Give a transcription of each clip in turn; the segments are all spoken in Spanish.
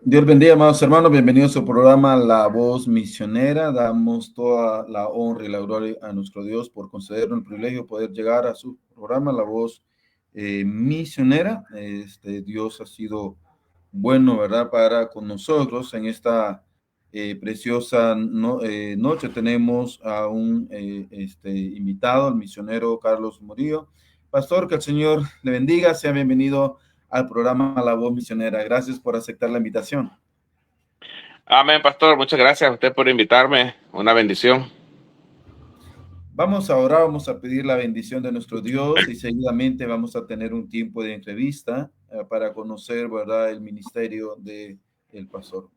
Dios bendiga, amados hermanos. Bienvenidos a su programa La Voz Misionera. Damos toda la honra y la gloria a nuestro Dios por concedernos el privilegio de poder llegar a su programa La Voz Misionera. Dios ha sido bueno, ¿verdad? Para con nosotros en esta preciosa noche. Tenemos a un invitado, el misionero Carlos Murillo. Pastor, que el Señor le bendiga. Sea bienvenido al programa La Voz Misionera. Gracias por aceptar la invitación. Amén, pastor. Muchas gracias a usted por invitarme. Una bendición. Vamos a orar, vamos a pedir la bendición de nuestro Dios y seguidamente vamos a tener un tiempo de entrevista para conocer, ¿verdad?, el ministerio del pastor.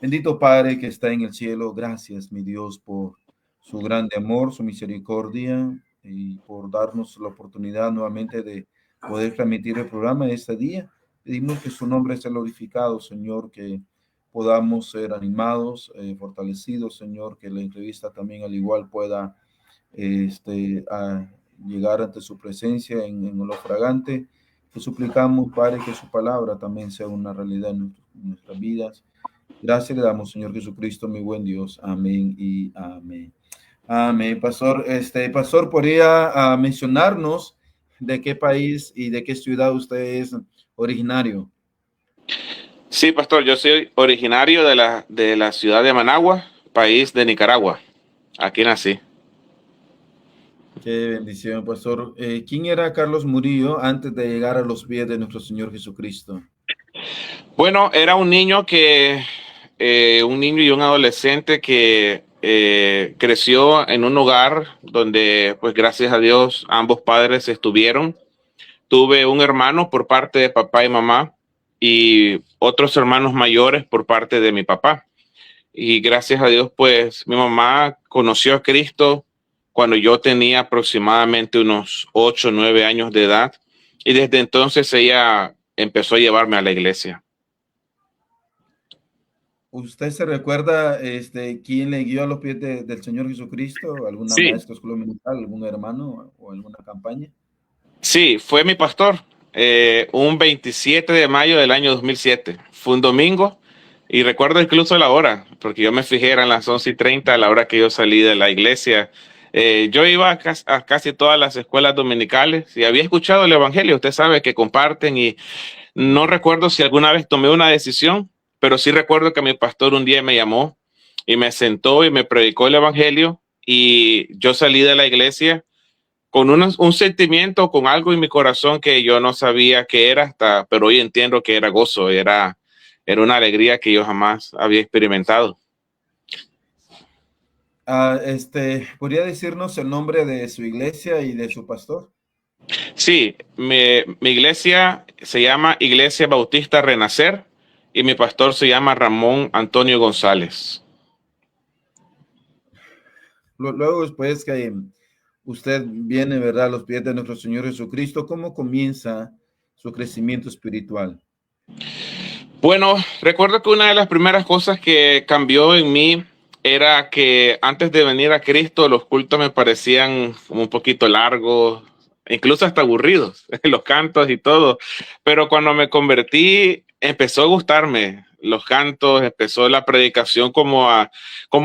Bendito Padre que está en el cielo, gracias, mi Dios, por su grande amor, su misericordia y por darnos la oportunidad nuevamente de poder transmitir el programa de este día. Pedimos que su nombre sea glorificado, Señor, que podamos ser animados, fortalecidos, Señor, que la entrevista también al igual pueda a llegar ante su presencia en lo fragante. Te suplicamos, Padre, que su palabra también sea una realidad en nuestras vidas. Gracias le damos, Señor Jesucristo, mi buen Dios. Amén y amén. Amén. Pastor, Pastor, ¿podría mencionarnos de qué país y de qué ciudad usted es originario? Sí, pastor, yo soy originario de la ciudad de Managua, país de Nicaragua. Aquí nací. Qué bendición, Pastor. ¿Quién era Carlos Murillo antes de llegar a los pies de nuestro Señor Jesucristo? Bueno, era un niño un niño y un adolescente que creció en un hogar donde, pues gracias a Dios, ambos padres estuvieron. Tuve un hermano por parte de papá y mamá y otros hermanos mayores por parte de mi papá. Y gracias a Dios, pues mi mamá conoció a Cristo cuando yo tenía aproximadamente unos 8 o 9 años de edad. Y desde entonces ella empezó a llevarme a la iglesia. ¿Usted se recuerda quién le guió a los pies del Señor Jesucristo? ¿Alguna Sí, maestra de escuela dominical, algún hermano o alguna campaña? sí, fue mi pastor. Un 27 de mayo del año 2007. Fue un domingo y recuerdo incluso la hora, porque yo me fijé, eran las 11:30 a la hora que yo salí de la iglesia. Yo iba a casi todas las escuelas dominicales y había escuchado el evangelio. Usted sabe que comparten y no recuerdo si alguna vez tomé una decisión, pero sí recuerdo que mi pastor un día me llamó y me sentó y me predicó el evangelio y yo salí de la iglesia con un sentimiento, con algo en mi corazón que yo no sabía qué era, pero hoy entiendo que era gozo, era una alegría que yo jamás había experimentado. ¿Podría decirnos el nombre de su iglesia y de su pastor? Sí, mi iglesia se llama Iglesia Bautista Renacer y mi pastor se llama Ramón Antonio González. Luego, después que usted viene, ¿verdad?, a los pies de nuestro Señor Jesucristo, ¿cómo comienza su crecimiento espiritual? Bueno, recuerdo que una de las primeras cosas que cambió en mí era que antes de venir a Cristo los cultos me parecían como un poquito largos, incluso hasta aburridos, los cantos y todo. Pero cuando me convertí, empezó a gustarme los cantos, empezó la predicación como a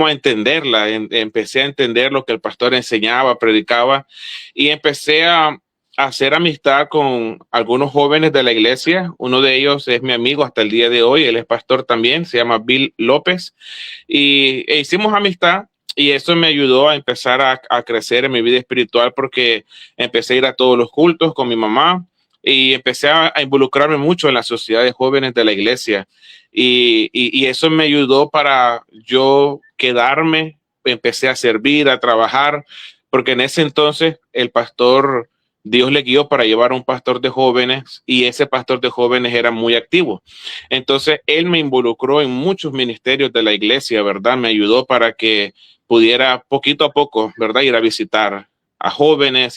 entenderla. Empecé a entender lo que el pastor enseñaba, predicaba, y empecé a hacer amistad con algunos jóvenes de la iglesia. Uno de ellos es mi amigo hasta el día de hoy, él es pastor también, se llama Bill López, e hicimos amistad. Y eso me ayudó a empezar a crecer en mi vida espiritual, porque empecé a ir a todos los cultos con mi mamá y empecé a involucrarme mucho en la sociedad de jóvenes de la iglesia. Y eso me ayudó para yo quedarme, empecé a servir, a trabajar, porque en ese entonces el pastor, Dios le guió para llevar a un pastor de jóvenes, y ese pastor de jóvenes era muy activo. Entonces, él me involucró en muchos ministerios de la iglesia, ¿verdad? Me ayudó para que pudiera poquito a poco, ¿verdad?, ir a visitar a jóvenes,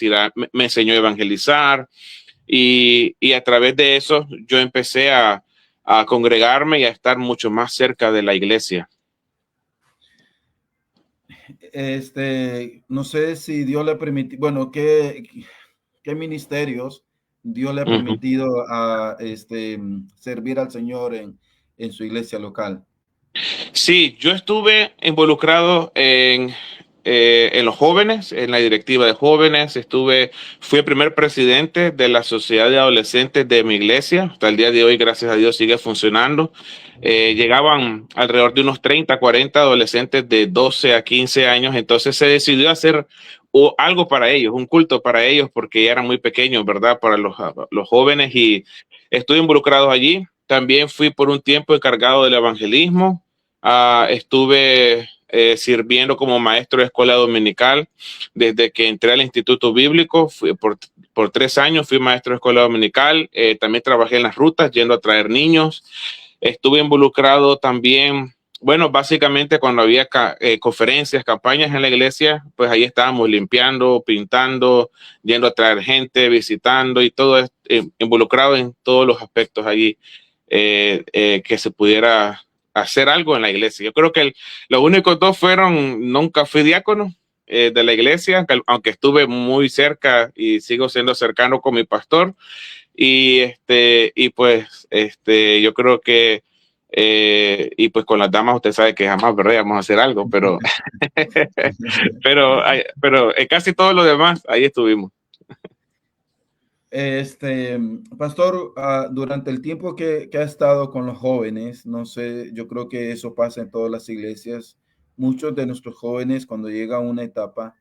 me enseñó a evangelizar, y a través de eso yo empecé a congregarme y a estar mucho más cerca de la iglesia. No sé si Dios le permitió, bueno, ¿qué ministerios Dios le ha permitido a servir al Señor en su iglesia local? Sí, yo estuve involucrado en los jóvenes, en la directiva de jóvenes. Fui el primer presidente de la sociedad de adolescentes de mi iglesia. Hasta el día de hoy, gracias a Dios, sigue funcionando. Llegaban alrededor de unos 30, 40 adolescentes de 12 a 15 años. Entonces se decidió hacer algo para ellos, un culto para ellos, porque ya eran muy pequeños, ¿verdad?, para los jóvenes, y estuve involucrado allí. También fui por un tiempo encargado del evangelismo. Estuve sirviendo como maestro de escuela dominical desde que entré al Instituto Bíblico. Por 3 años fui maestro de escuela dominical. También trabajé en las rutas yendo a traer niños. Estuve involucrado también, bueno, básicamente cuando había conferencias, campañas en la iglesia, pues ahí estábamos limpiando, pintando, yendo a traer gente, visitando, y todo involucrado en todos los aspectos allí, que se pudiera hacer algo en la iglesia. Yo creo que los únicos dos fueron: nunca fui diácono de la iglesia, aunque estuve muy cerca y sigo siendo cercano con mi pastor. Y pues yo creo que y pues con las damas usted sabe que jamás, ¿verdad?, vamos a hacer algo, pero pero en casi todo lo demás ahí estuvimos. Pastor, durante el tiempo que ha estado con los jóvenes, no sé, yo creo que eso pasa en todas las iglesias. Muchos de nuestros jóvenes, cuando llega a una etapa,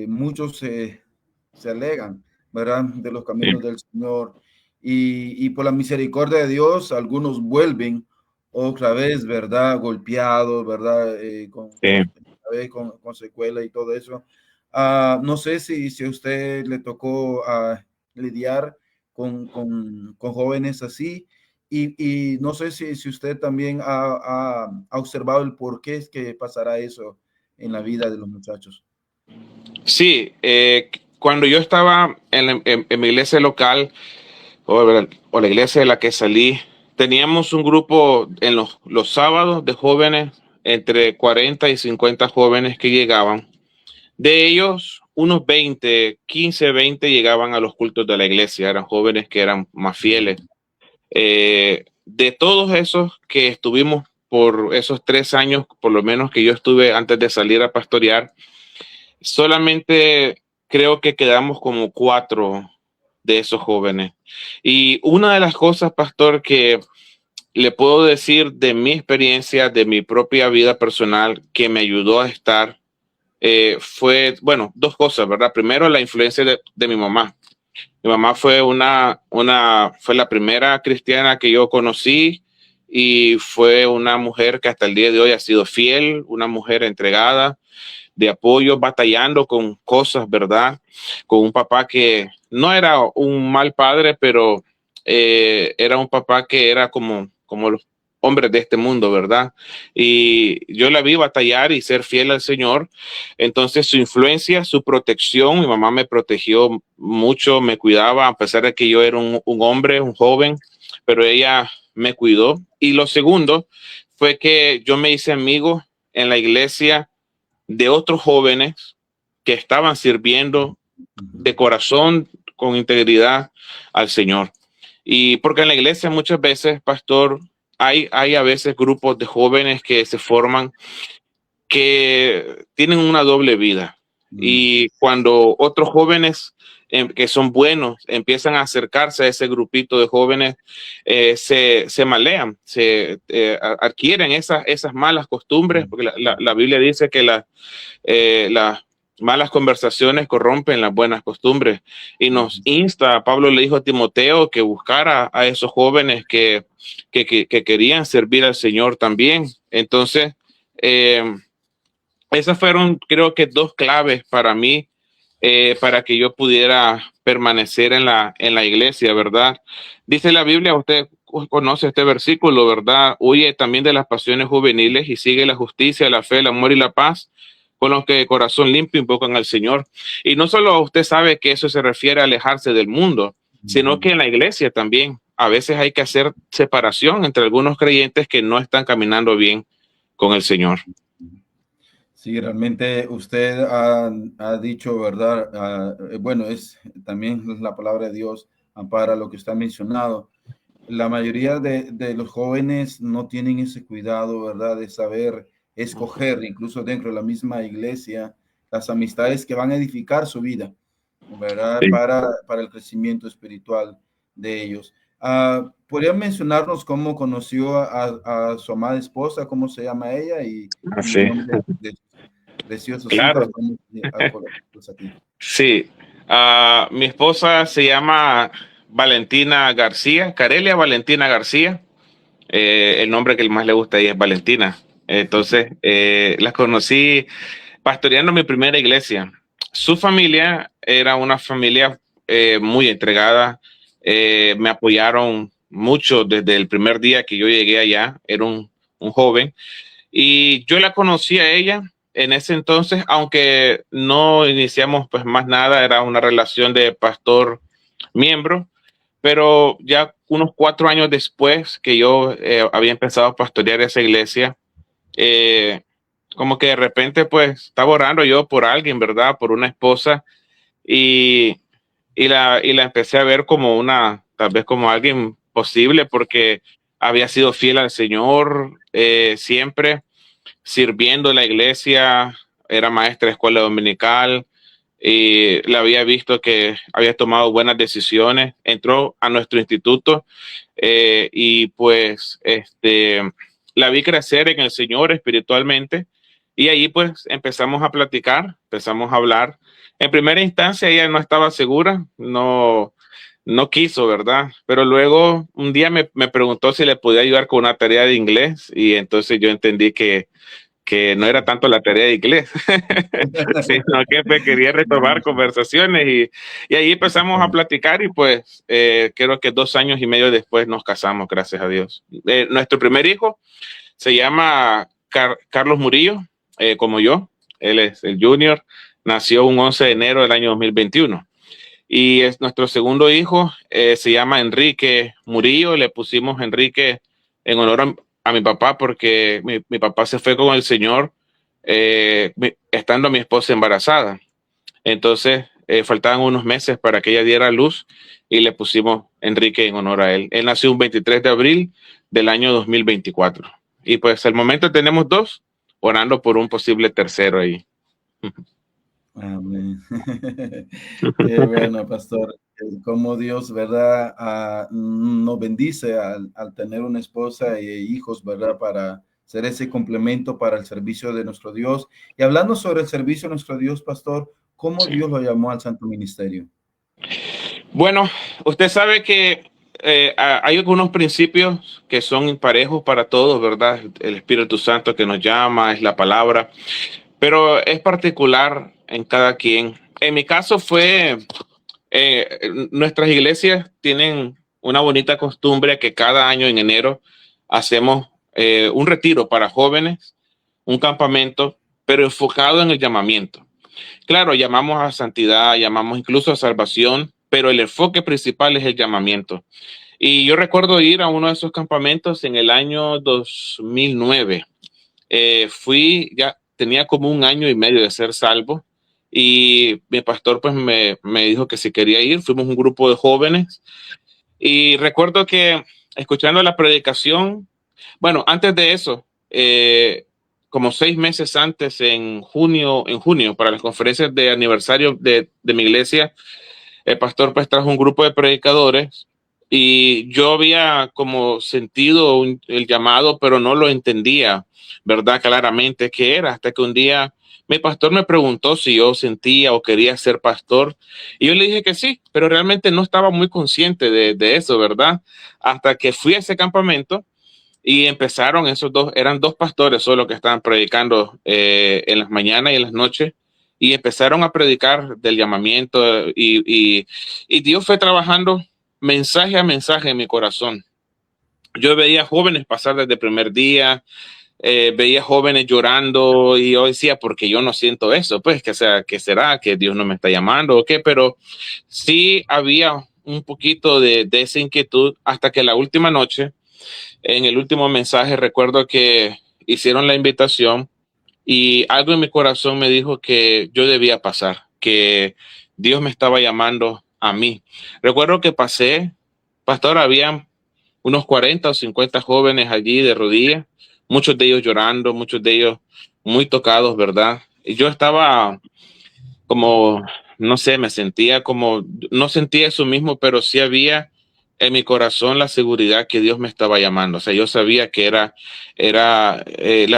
muchos se alegan, ¿verdad?, de los caminos del Señor, y por la misericordia de Dios, algunos vuelven otra vez, ¿verdad?, golpeados, ¿verdad?, con secuela y todo eso. No sé si a usted le tocó lidiar con jóvenes así, y no sé si usted también ha observado el por qué es que pasará eso en la vida de los muchachos. Sí, cuando yo estaba en mi iglesia local, o la iglesia de la que salí, teníamos un grupo en los sábados de jóvenes, entre 40 y 50 jóvenes que llegaban. De ellos, unos 15, 20 llegaban a los cultos de la iglesia, eran jóvenes que eran más fieles. De todos esos que estuvimos por esos 3 años, por lo menos que yo estuve antes de salir a pastorear, solamente creo que quedamos como 4 de esos jóvenes. Y una de las cosas, pastor, que le puedo decir de mi experiencia, de mi propia vida personal, que me ayudó a estar, fue, bueno, 2 cosas, ¿verdad? Primero, la influencia de mi mamá. Mi mamá fue fue la primera cristiana que yo conocí, y fue una mujer que hasta el día de hoy ha sido fiel, una mujer entregada, de apoyo, batallando con cosas, ¿verdad? Con un papá que no era un mal padre, pero era un papá que era como los hombres de este mundo, ¿verdad? Y yo la vi batallar y ser fiel al Señor. Entonces su influencia, su protección, mi mamá me protegió mucho, me cuidaba, a pesar de que yo era un hombre, un joven, pero ella me cuidó. Y lo segundo fue que yo me hice amigo en la iglesia de otros jóvenes que estaban sirviendo de corazón, con integridad al Señor. Y porque en la iglesia muchas veces, pastor, hay a veces grupos de jóvenes que se forman que tienen una doble vida. Y cuando otros jóvenes que son buenos empiezan a acercarse a ese grupito de jóvenes, se malean, adquieren esas malas costumbres, porque la Biblia dice que las malas conversaciones corrompen las buenas costumbres y nos insta, Pablo le dijo a Timoteo que buscara a esos jóvenes que querían servir al Señor también. Entonces, esas fueron, creo que, dos claves para mí, para que yo pudiera permanecer en la iglesia, ¿verdad? Dice la Biblia, usted conoce este versículo, ¿verdad? Huye también de las pasiones juveniles y sigue la justicia, la fe, el amor y la paz, con los que de corazón limpio invocan al Señor. Y no solo usted sabe que eso se refiere a alejarse del mundo, sino que en la iglesia también a veces hay que hacer separación entre algunos creyentes que no están caminando bien con el Señor. Sí, realmente usted ha dicho, ¿verdad? Bueno, es también la palabra de Dios ampara lo que está mencionado. La mayoría de los jóvenes no tienen ese cuidado, ¿verdad? De saber escoger, incluso dentro de la misma iglesia, las amistades que van a edificar su vida, ¿verdad? Sí. Para el crecimiento espiritual de ellos. ¿Podría mencionarnos cómo conoció a su amada esposa? ¿Cómo se llama ella? Y el Sí, nombre de preciosos hijos. claro. Sí, mi esposa se llama Valentina García, Carelia Valentina García. El nombre que más le gusta a ella es Valentina. Entonces, la conocí pastoreando mi primera iglesia. Su familia era una familia muy entregada. Me apoyaron mucho desde el primer día que yo llegué allá. Era un joven. Y yo la conocí a ella en ese entonces, aunque no iniciamos pues más nada, era una relación de pastor miembro, pero ya unos 4 años después que yo había empezado a pastorear esa iglesia, eh, como que de repente pues estaba orando yo por alguien, ¿verdad? Por una esposa y, y la empecé a ver como tal vez como alguien posible porque había sido fiel al Señor siempre sirviendo en la iglesia, era maestra de escuela dominical y la había visto que había tomado buenas decisiones, entró a nuestro instituto y pues la vi crecer en el Señor espiritualmente y ahí pues empezamos a platicar, empezamos a hablar. En primera instancia ella no estaba segura, no quiso, ¿verdad? Pero luego un día me preguntó si le podía ayudar con una tarea de inglés y entonces yo entendí que no era tanto la tarea de inglés, sino que pues, quería retomar conversaciones y ahí empezamos a platicar y pues creo que 2 años y medio después nos casamos, gracias a Dios. Nuestro primer hijo se llama Carlos Murillo, como yo, él es el junior, nació un 11 de enero del año 2021. Y es nuestro segundo hijo, se llama Enrique Murillo, le pusimos Enrique en honor a mi papá porque mi papá se fue con el Señor estando mi esposa embarazada. Entonces faltaban unos meses para que ella diera luz y le pusimos Enrique en honor a él. Él nació un 23 de abril del año 2024. Y pues al momento tenemos dos, orando por un posible tercero ahí. Amén. Qué bueno, pastor. Cómo Dios, ¿verdad? Nos bendice al tener una esposa e hijos, ¿verdad? Para ser ese complemento para el servicio de nuestro Dios. Y hablando sobre el servicio de nuestro Dios, pastor, ¿cómo Sí. Dios lo llamó al Santo Ministerio? Bueno, usted sabe que hay algunos principios que son parejos para todos, ¿verdad? El Espíritu Santo que nos llama, es la palabra, pero es particular en cada quien. En mi caso fue, nuestras iglesias tienen una bonita costumbre que cada año en enero hacemos un retiro para jóvenes, un campamento, pero enfocado en el llamamiento. Claro, llamamos a santidad, llamamos incluso a salvación, pero el enfoque principal es el llamamiento. Y yo recuerdo ir a uno de esos campamentos en el año 2009. Fui, ya tenía como un año y medio de ser salvo y mi pastor pues me dijo que si quería ir, fuimos un grupo de jóvenes y recuerdo que escuchando la predicación, bueno, antes de eso, como 6 meses antes, en junio, para las conferencias de aniversario de mi iglesia, el pastor pues trajo un grupo de predicadores y yo había como sentido el llamado, pero no lo entendía, ¿verdad? Claramente qué era, hasta que un día mi pastor me preguntó si yo sentía o quería ser pastor y yo le dije que sí, pero realmente no estaba muy consciente de eso, ¿verdad? Hasta que fui a ese campamento y empezaron esos dos, eran dos pastores solo que estaban predicando en las mañanas y en las noches, y empezaron a predicar del llamamiento y Dios fue trabajando mensaje a mensaje en mi corazón. Yo veía jóvenes pasar desde el primer día, veía jóvenes llorando y yo decía, porque yo no siento eso, pues, que sea, ¿qué será? ¿Que Dios no me está llamando o qué? Pero sí había un poquito de esa inquietud hasta que la última noche, en el último mensaje, recuerdo que hicieron la invitación y algo en mi corazón me dijo que yo debía pasar, que Dios me estaba llamando a mí. Recuerdo que pasé, pastor, había unos 40 o 50 jóvenes allí de rodillas, muchos de ellos llorando, muchos de ellos muy tocados, ¿verdad? Y yo estaba como, no sé, me sentía como, no sentía eso mismo, pero sí había en mi corazón la seguridad que Dios me estaba llamando. O sea, yo sabía que era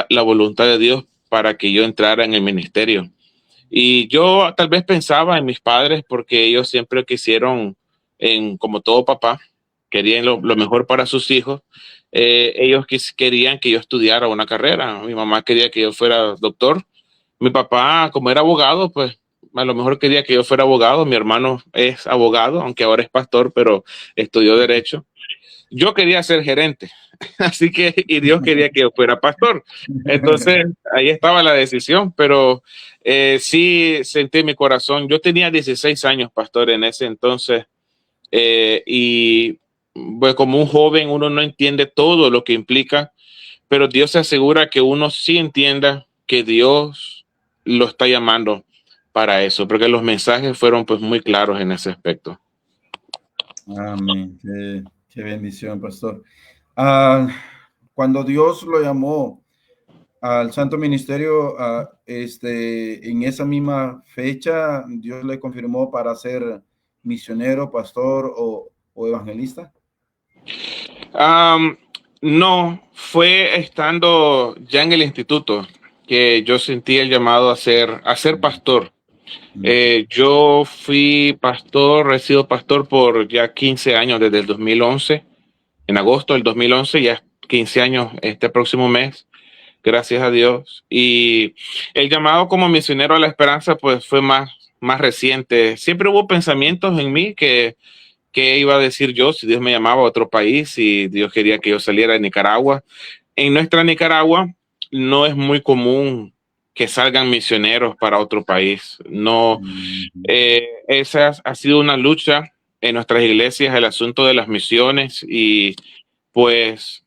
la voluntad de Dios para que yo entrara en el ministerio. Y yo tal vez pensaba en mis padres porque ellos siempre quisieron, como todo papá, querían lo mejor para sus hijos. Ellos querían que yo estudiara una carrera. Mi mamá quería que yo fuera doctor. Mi papá, como era abogado, pues a lo mejor quería que yo fuera abogado. Mi hermano es abogado, aunque ahora es pastor, pero estudió derecho. Yo quería ser gerente, así que, y Dios quería que yo fuera pastor. Entonces, ahí estaba la decisión, pero sí sentí en mi corazón. Yo tenía 16 años, pastor, en ese entonces, y pues, como un joven, uno no entiende todo lo que implica, pero Dios se asegura que uno sí entienda que Dios lo está llamando para eso, porque los mensajes fueron pues muy claros en ese aspecto. Amén. Qué bendición, pastor. Ah, cuando Dios lo llamó al Santo Ministerio, en esa misma fecha, Dios le confirmó para ser misionero, pastor o evangelista. No, fue estando ya en el instituto que yo sentí el llamado a ser pastor. Yo fui pastor, he sido pastor por ya 15 años, desde el 2011, en agosto del 2011, ya 15 años este próximo mes, gracias a Dios. Y el llamado como misionero a la esperanza pues fue más reciente. Siempre hubo pensamientos en mí que qué iba a decir yo si Dios me llamaba a otro país, si Dios quería que yo saliera de Nicaragua. En nuestra Nicaragua no es muy común que salgan misioneros para otro país. No, esa ha sido una lucha en nuestras iglesias, el asunto de las misiones y pues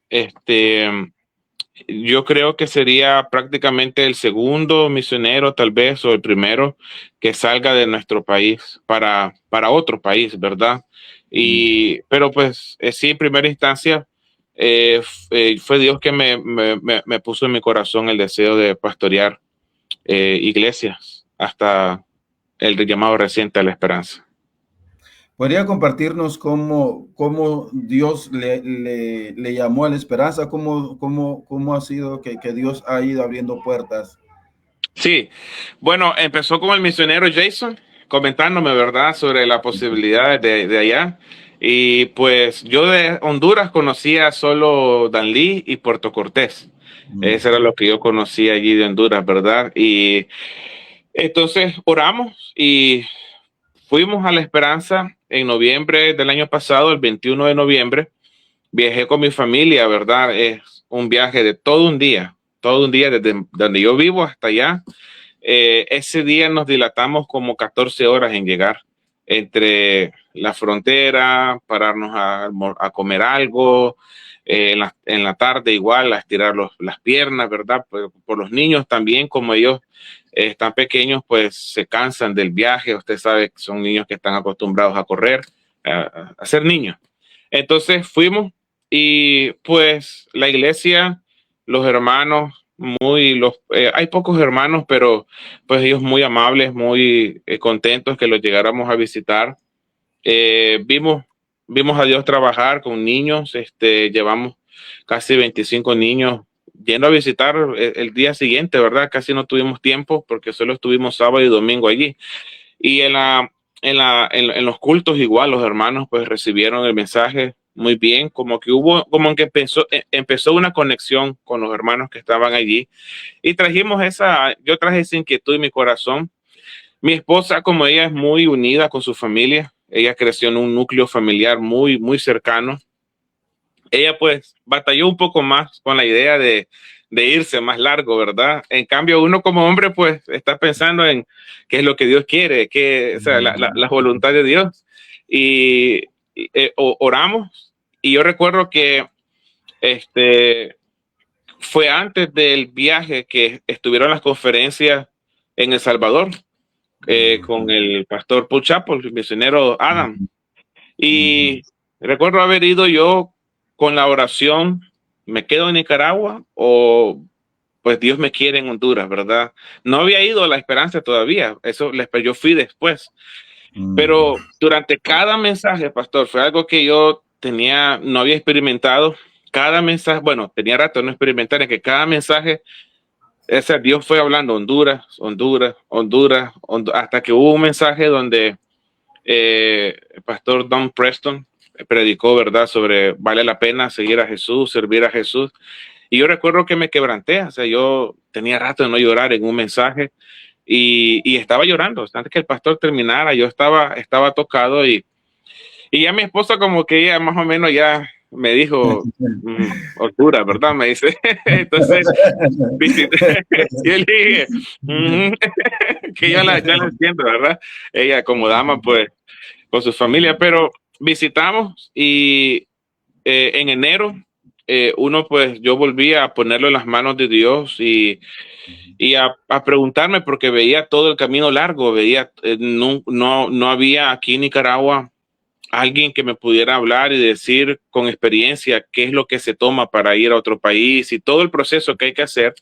yo creo que sería prácticamente el segundo misionero, tal vez, o el primero que salga de nuestro país para otro país, ¿verdad? Pero pues sí, en primera instancia, fue Dios que me puso en mi corazón el deseo de pastorear iglesias hasta el llamado reciente a la esperanza. ¿Podría compartirnos cómo Dios le llamó a la esperanza? ¿Cómo ha sido que Dios ha ido abriendo puertas? Sí, bueno, empezó con el misionero Jason comentándome, ¿verdad?, sobre la posibilidad de allá. Y pues yo de Honduras conocía solo Danlí y Puerto Cortés. Eso era lo que yo conocía allí de Honduras, ¿verdad? Y entonces oramos y fuimos a La Esperanza en noviembre del año pasado, el 21 de noviembre. Viajé con mi familia, ¿verdad? Es un viaje de todo un día desde donde yo vivo hasta allá. Ese día nos dilatamos como 14 horas en llegar entre la frontera, pararnos a comer algo, en la tarde igual a estirar las piernas, ¿verdad? Por los niños también, como ellos están pequeños, pues se cansan del viaje. Usted sabe que son niños que están acostumbrados a correr, a ser niños. Entonces fuimos y pues la iglesia, los hermanos, hay pocos hermanos, pero pues ellos muy amables, muy contentos que los llegáramos a visitar. Vimos a Dios trabajar con niños. Llevamos casi 25 niños yendo a visitar el día siguiente, ¿verdad? Casi no tuvimos tiempo porque solo estuvimos sábado y domingo allí. Y en los cultos igual los hermanos pues recibieron el mensaje muy bien, como que empezó una conexión con los hermanos que estaban allí. Y yo traje esa inquietud en mi corazón. Mi esposa, como ella es muy unida con su familia, ella creció en un núcleo familiar muy, muy cercano. Ella pues batalló un poco más con la idea de irse más largo, ¿verdad? En cambio, uno como hombre pues está pensando en qué es lo que Dios quiere, o sea, la voluntad de Dios. Y oramos. Y yo recuerdo que fue antes del viaje que estuvieron las conferencias en El Salvador con el pastor Paul Chappell, el misionero Adam. Y recuerdo haber ido yo con la oración, ¿me quedo en Nicaragua o pues Dios me quiere en Honduras, ¿verdad? No había ido a La Esperanza todavía, yo fui después. Pero durante cada mensaje, pastor, fue algo que yo no había experimentado. Cada mensaje, bueno, tenía rato de no experimentar, en que cada mensaje, Dios fue hablando Honduras, Honduras, Honduras, hasta que hubo un mensaje donde el pastor Don Preston predicó, ¿verdad?, sobre vale la pena seguir a Jesús, servir a Jesús. Y yo recuerdo que me quebranté, o sea, yo tenía rato de no llorar en un mensaje y estaba llorando. Antes que el pastor terminara, yo estaba tocado y ya mi esposa como que ella más o menos ya me dijo, Honduras, ¿verdad? Me dice. Entonces, yo le dije, que yo la entiendo, ¿verdad? Ella como dama, pues, con su familia, pero visitamos y en enero, uno, pues, yo volví a ponerlo en las manos de Dios y a preguntarme porque veía todo el camino largo, no había aquí en Nicaragua alguien que me pudiera hablar y decir con experiencia qué es lo que se toma para ir a otro país y todo el proceso que hay que hacer.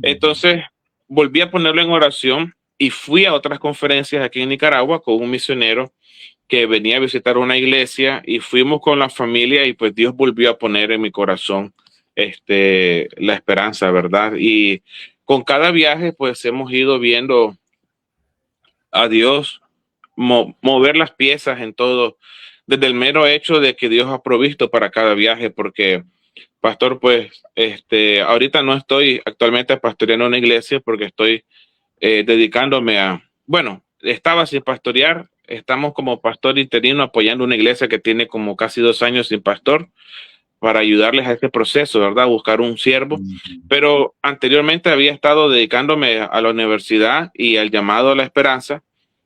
Entonces volví a ponerlo en oración y fui a otras conferencias aquí en Nicaragua con un misionero que venía a visitar una iglesia y fuimos con la familia y pues Dios volvió a poner en mi corazón la esperanza, ¿verdad? Y con cada viaje pues hemos ido viendo a Dios mover las piezas en todo, desde el mero hecho de que Dios ha provisto para cada viaje, porque pastor, pues, ahorita no estoy actualmente pastoreando una iglesia porque estoy dedicándome bueno, estaba sin pastorear, estamos como pastor interino apoyando una iglesia que tiene como casi 2 años sin pastor para ayudarles a este proceso, ¿verdad? Buscar un siervo. Pero anteriormente había estado dedicándome a la universidad y al llamado a la esperanza,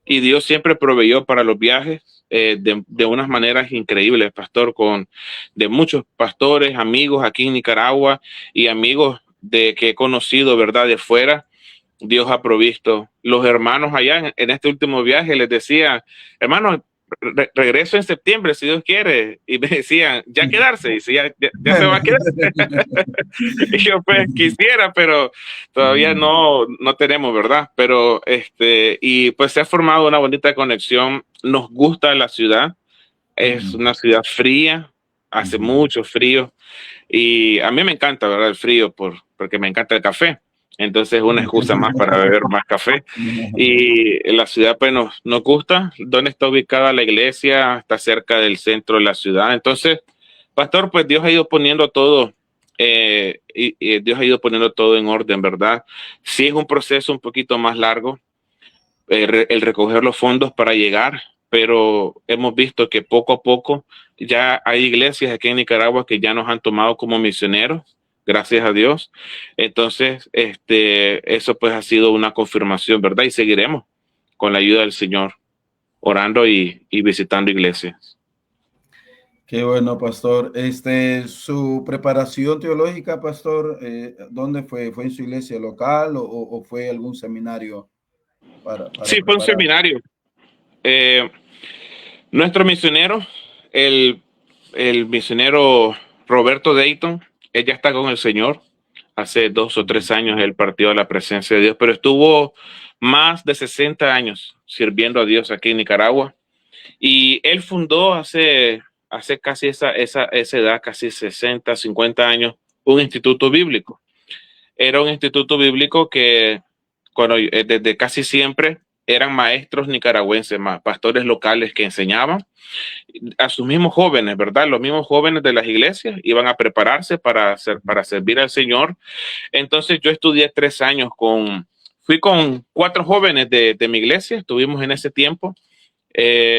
y Dios siempre proveyó para los viajes de unas maneras increíbles, pastor, de muchos pastores, amigos aquí en Nicaragua y amigos que he conocido, ¿verdad?, de fuera. Dios ha provisto. Los hermanos allá en este último viaje les decía, hermanos, regreso en septiembre, si Dios quiere. Y me decían, ya quedarse. Y si ya se va a quedar. Y yo pues quisiera, pero todavía no tenemos, ¿verdad? Pero y pues se ha formado una bonita conexión. Nos gusta la ciudad. Es una ciudad fría, hace mucho frío. Y a mí me encanta, ¿verdad?, el frío porque me encanta el café. Entonces, una excusa más para beber más café. Y la ciudad, pues, nos gusta. ¿Dónde está ubicada la iglesia? Está cerca del centro de la ciudad. Entonces, pastor, pues Dios ha ido poniendo todo, y Dios ha ido poniendo todo en orden, ¿verdad? Sí es un proceso un poquito más largo, el recoger los fondos para llegar, pero hemos visto que poco a poco ya hay iglesias aquí en Nicaragua que ya nos han tomado como misioneros, gracias a Dios. Entonces, eso pues ha sido una confirmación, ¿verdad? Y seguiremos con la ayuda del Señor, orando y visitando iglesias. Qué bueno, pastor. Su preparación teológica, pastor, ¿dónde fue? ¿Fue en su iglesia local o fue algún seminario para Sí, fue un preparar? seminario. Eh, Nuestro misionero, el, el misionero Roberto Dayton, él ya está con el Señor. Hace 2 o 3 años él partió a la presencia de Dios, pero estuvo más de 60 años sirviendo a Dios aquí en Nicaragua. Y él fundó hace casi esa edad, casi 60, 50 años, un instituto bíblico. Era un instituto bíblico que desde casi siempre eran maestros nicaragüenses, pastores locales que enseñaban a sus mismos jóvenes, ¿verdad? Los mismos jóvenes de las iglesias iban a prepararse para servir al Señor. Entonces yo estudié 3 años fui con 4 jóvenes de mi iglesia, estuvimos en ese tiempo.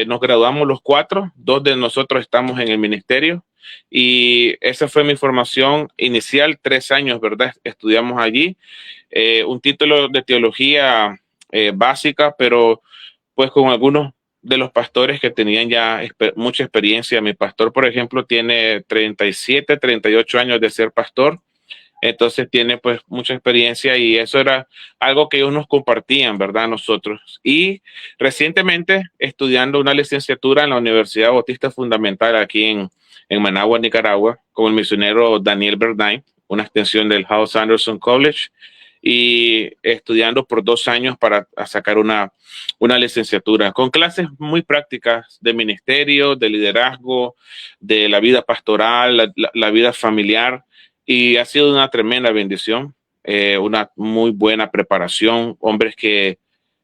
Nos graduamos los 4, 2 de nosotros estamos en el ministerio y esa fue mi formación inicial, 3 años, ¿verdad? Estudiamos allí un título de teología básica, pero pues con algunos de los pastores que tenían ya mucha experiencia. Mi pastor, por ejemplo, tiene 37, 38 años de ser pastor, entonces tiene pues mucha experiencia y eso era algo que ellos nos compartían, ¿verdad? Nosotros. Y recientemente estudiando una licenciatura en la Universidad Bautista Fundamental aquí en Managua, Nicaragua, con el misionero Daniel Verdain, una extensión del House Anderson College, y estudiando por 2 años para sacar una licenciatura con clases muy prácticas de ministerio, de liderazgo, de la vida pastoral, la vida familiar, y ha sido una tremenda bendición, una muy buena preparación, hombres que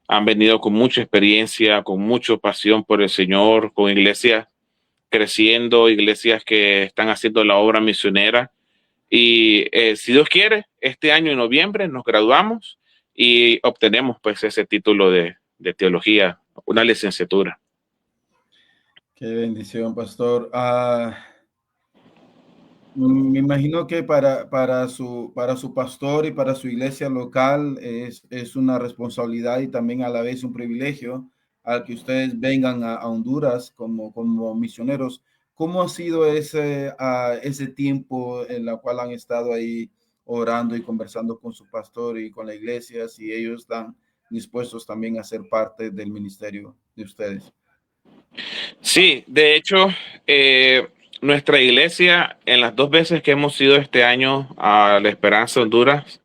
han venido con mucha experiencia, con mucha pasión por el Señor, con iglesias creciendo, iglesias que están haciendo la obra misionera. Y si Dios quiere, este año en noviembre nos graduamos y obtenemos pues ese título de teología, una licenciatura. Qué bendición, pastor. Me imagino que para su pastor y para su iglesia local es una responsabilidad y también a la vez un privilegio al que ustedes vengan a Honduras como misioneros. ¿Cómo ha sido ese tiempo en el cual han estado ahí orando y conversando con su pastor y con la iglesia, si ellos están dispuestos también a ser parte del ministerio de ustedes? Sí, de hecho, nuestra iglesia, en las 2 veces que hemos ido este año a La Esperanza, Honduras,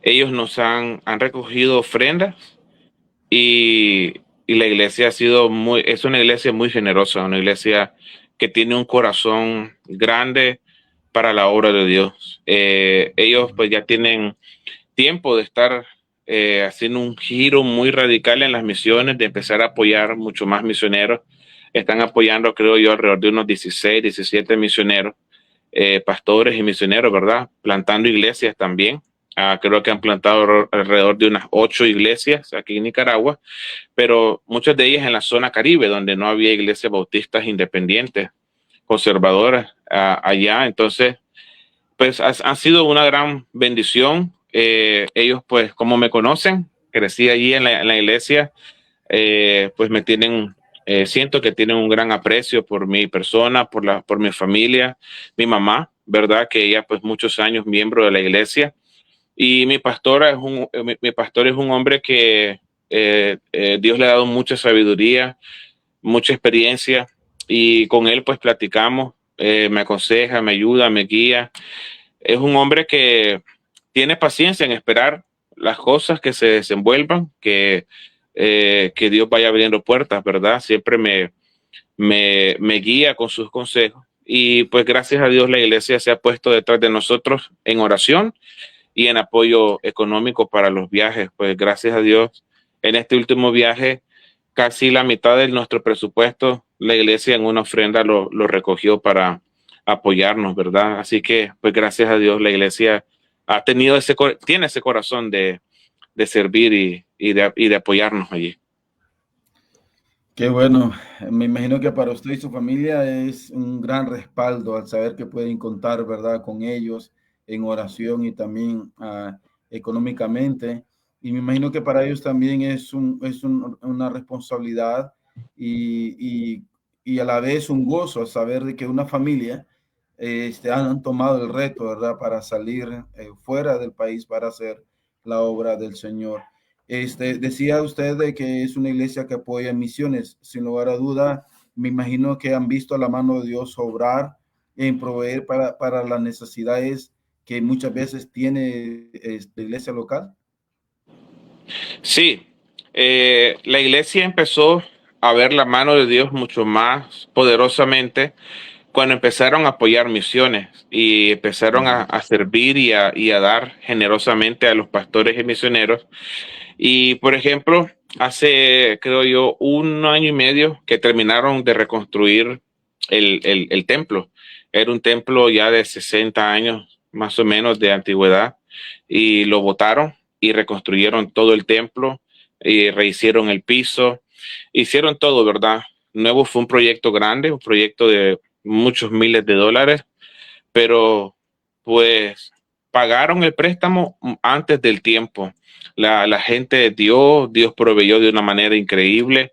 ellos nos han recogido ofrendas y la iglesia es una iglesia muy generosa, una iglesia que tiene un corazón grande para la obra de Dios. Ellos pues ya tienen tiempo de estar haciendo un giro muy radical en las misiones, de empezar a apoyar mucho más misioneros. Están apoyando, creo yo, alrededor de unos 16, 17 misioneros, pastores y misioneros, ¿verdad? Plantando iglesias también. Creo que han plantado alrededor de unas 8 iglesias aquí en Nicaragua, pero muchas de ellas en la zona Caribe, donde no había iglesias bautistas independientes, conservadoras allá. Entonces, pues ha sido una gran bendición. Ellos, pues, como me conocen, crecí allí en la iglesia, pues siento que tienen un gran aprecio por mi persona, por mi familia, mi mamá, ¿verdad? Que ella, pues, muchos años miembro de la iglesia. Y mi pastor es un hombre que Dios le ha dado mucha sabiduría, mucha experiencia, y con él, pues, platicamos, me aconseja, me ayuda, me guía. Es un hombre que tiene paciencia en esperar las cosas que se desenvuelvan, que Dios vaya abriendo puertas, ¿verdad? Siempre me guía con sus consejos. Y pues gracias a Dios la iglesia se ha puesto detrás de nosotros en oración y en apoyo económico para los viajes. Pues gracias a Dios, en este último viaje, casi la mitad de nuestro presupuesto, la iglesia en una ofrenda lo recogió para apoyarnos, ¿verdad? Así que, pues gracias a Dios, la iglesia tiene ese corazón de servir y de apoyarnos allí. Qué bueno, me imagino que para usted y su familia es un gran respaldo al saber que pueden contar, ¿verdad?, con ellos en oración y también económicamente. Y me imagino que para ellos también una responsabilidad y, y a la vez un gozo saber de que una familia han tomado el reto, ¿verdad?, para salir fuera del país para hacer la obra del Señor. Decía usted de que es una iglesia que apoya misiones. Sin lugar a duda, me imagino que han visto a la mano de Dios obrar en proveer para las necesidades que muchas veces tiene la iglesia local. Sí, la iglesia empezó a ver la mano de Dios mucho más poderosamente cuando empezaron a apoyar misiones y empezaron a servir y a dar generosamente a los pastores y misioneros. Y, por ejemplo, hace, creo yo, un año y medio que terminaron de reconstruir el templo. Era un templo ya de 60 años, más o menos, de antigüedad, y lo botaron y reconstruyeron todo el templo y rehicieron el piso, hicieron todo, ¿verdad? Nuevo fue un proyecto grande, un proyecto de muchos miles de dólares, pero pues pagaron el préstamo antes del tiempo. La gente dio, Dios proveyó de una manera increíble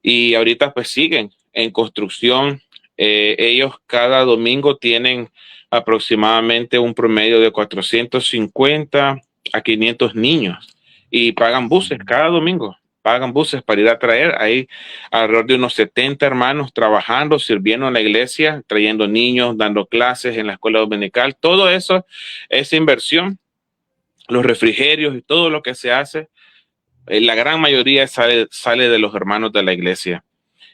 y ahorita pues siguen en construcción. Ellos cada domingo tienen aproximadamente un promedio de 450 a 500 niños y pagan buses cada domingo. Pagan buses para ir a traer. Hay alrededor de unos 70 hermanos trabajando, sirviendo en la iglesia, trayendo niños, dando clases en la escuela dominical. Todo eso es inversión. Los refrigerios y todo lo que se hace, la gran mayoría sale de los hermanos de la iglesia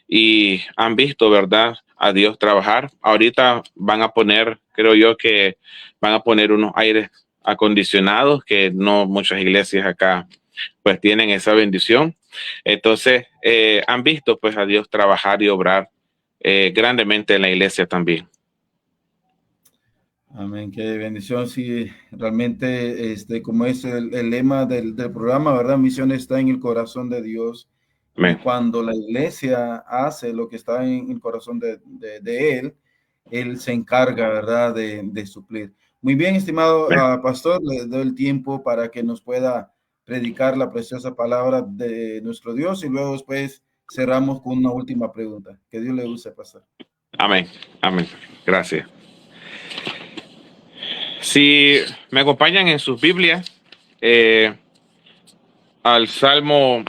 y han visto, ¿verdad?, a Dios trabajar. Ahorita van a poner, creo yo que van a poner unos aires acondicionados que no muchas iglesias acá pues tienen esa bendición. Entonces, han visto pues a Dios trabajar y obrar grandemente en la iglesia también. Amén, qué bendición. Sí, realmente, como es el lema del programa, ¿verdad? Misión está en el corazón de Dios. Y Amén. cuando la iglesia hace lo que está en el corazón de Él, Él se encarga, ¿verdad?, de suplir. Muy bien, estimado Amén. pastor, le doy el tiempo para que nos pueda predicar la preciosa palabra de nuestro Dios y luego después cerramos con una última pregunta. Que Dios le use, pastor. Amén. Amén. Gracias. Si me acompañan en sus Biblias, eh, al Salmo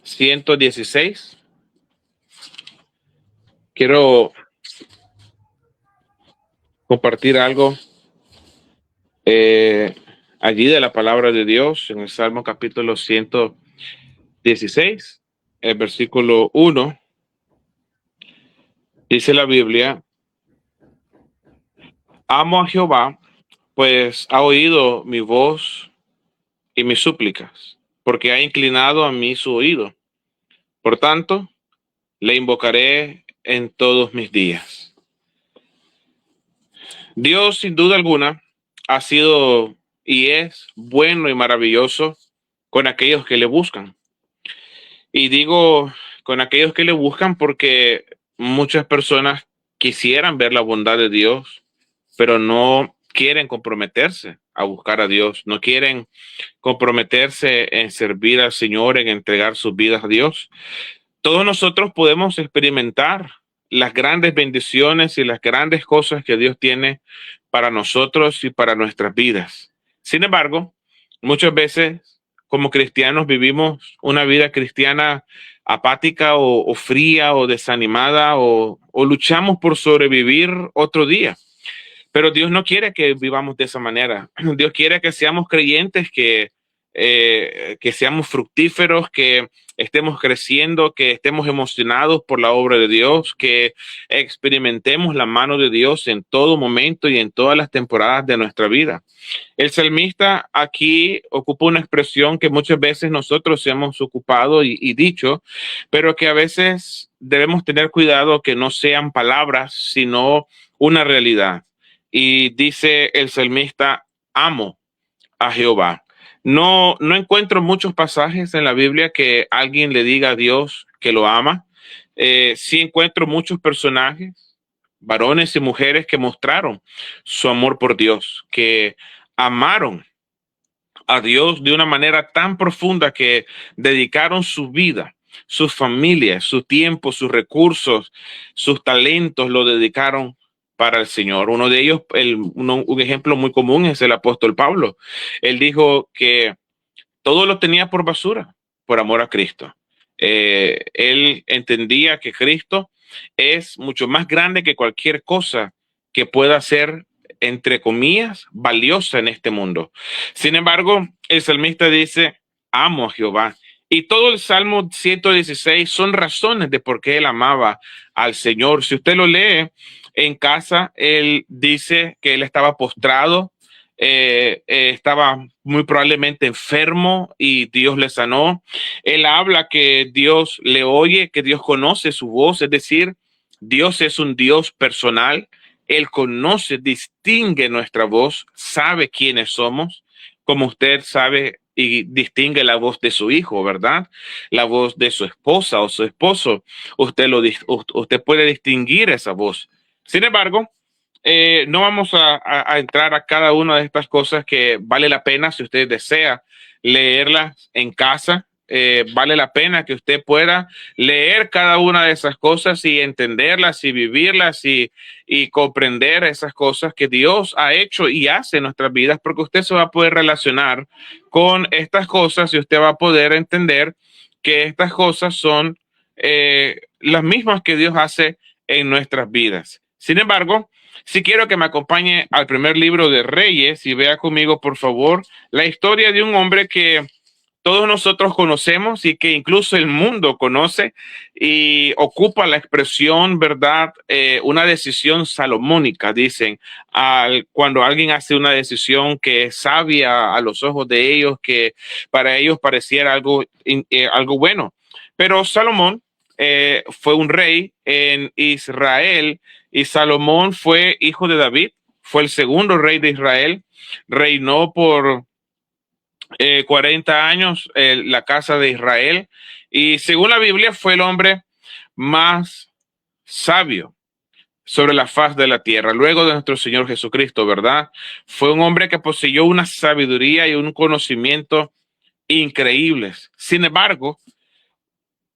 116, quiero compartir algo eh, allí de la palabra de Dios en el Salmo capítulo 116, el versículo 1, dice la Biblia: amo a Jehová, pues ha oído mi voz y mis súplicas, porque ha inclinado a mí su oído. Por tanto, le invocaré en todos mis días. Dios, sin duda alguna, ha sido y es bueno y maravilloso con aquellos que le buscan. Y digo con aquellos que le buscan porque muchas personas quisieran ver la bondad de Dios, pero no quieren comprometerse a buscar a Dios, no quieren comprometerse en servir al Señor, en entregar sus vidas a Dios. Todos nosotros podemos experimentar las grandes bendiciones y las grandes cosas que Dios tiene para nosotros y para nuestras vidas. Sin embargo, muchas veces como cristianos vivimos una vida cristiana apática o fría o desanimada o luchamos por sobrevivir otro día. Pero Dios no quiere que vivamos de esa manera. Dios quiere que seamos creyentes, que seamos fructíferos, que estemos creciendo, que estemos emocionados por la obra de Dios, que experimentemos la mano de Dios en todo momento y en todas las temporadas de nuestra vida. El salmista aquí ocupa una expresión que muchas veces nosotros hemos ocupado y dicho, pero que a veces debemos tener cuidado que no sean palabras, sino una realidad. Y dice el salmista: amo a Jehová. No encuentro muchos pasajes en la Biblia que alguien le diga a Dios que lo ama. Sí encuentro muchos personajes, varones y mujeres, que mostraron su amor por Dios, que amaron a Dios de una manera tan profunda que dedicaron su vida, sus familias, su tiempo, sus recursos, sus talentos, lo dedicaron para el Señor. Uno de ellos, un ejemplo muy común es el apóstol Pablo. Él dijo que todo lo tenía por basura, por amor a Cristo. Él entendía que Cristo es mucho más grande que cualquier cosa que pueda ser, entre comillas, valiosa en este mundo. Sin embargo, el salmista dice, amo a Jehová. Y todo el Salmo 116 son razones de por qué él amaba al Señor. Si usted lo lee en casa, él dice que él estaba postrado, estaba muy probablemente enfermo y Dios le sanó. Él habla que Dios le oye, que Dios conoce su voz, es decir, Dios es un Dios personal. Él conoce, distingue nuestra voz, sabe quiénes somos, como usted sabe y distingue la voz de su hijo, ¿verdad? La voz de su esposa o su esposo. Usted puede distinguir esa voz. Sin embargo, no vamos a entrar a cada una de estas cosas, que vale la pena si usted desea leerlas en casa. Vale la pena que usted pueda leer cada una de esas cosas y entenderlas y vivirlas y comprender esas cosas que Dios ha hecho y hace en nuestras vidas, porque usted se va a poder relacionar con estas cosas y usted va a poder entender que estas cosas son las mismas que Dios hace en nuestras vidas. Sin embargo, si quiero que me acompañe al primer libro de Reyes y vea conmigo, por favor, la historia de un hombre que todos nosotros conocemos y que incluso el mundo conoce y ocupa la expresión, ¿verdad? Una decisión salomónica, dicen, cuando alguien hace una decisión que es sabia a los ojos de ellos, que para ellos pareciera algo bueno. Pero Salomón fue un rey en Israel, y Salomón fue hijo de David, fue el segundo rey de Israel, reinó por 40 años la casa de Israel, y según la Biblia fue el hombre más sabio sobre la faz de la tierra, luego de nuestro Señor Jesucristo, ¿verdad? Fue un hombre que poseyó una sabiduría y un conocimiento increíbles. Sin embargo,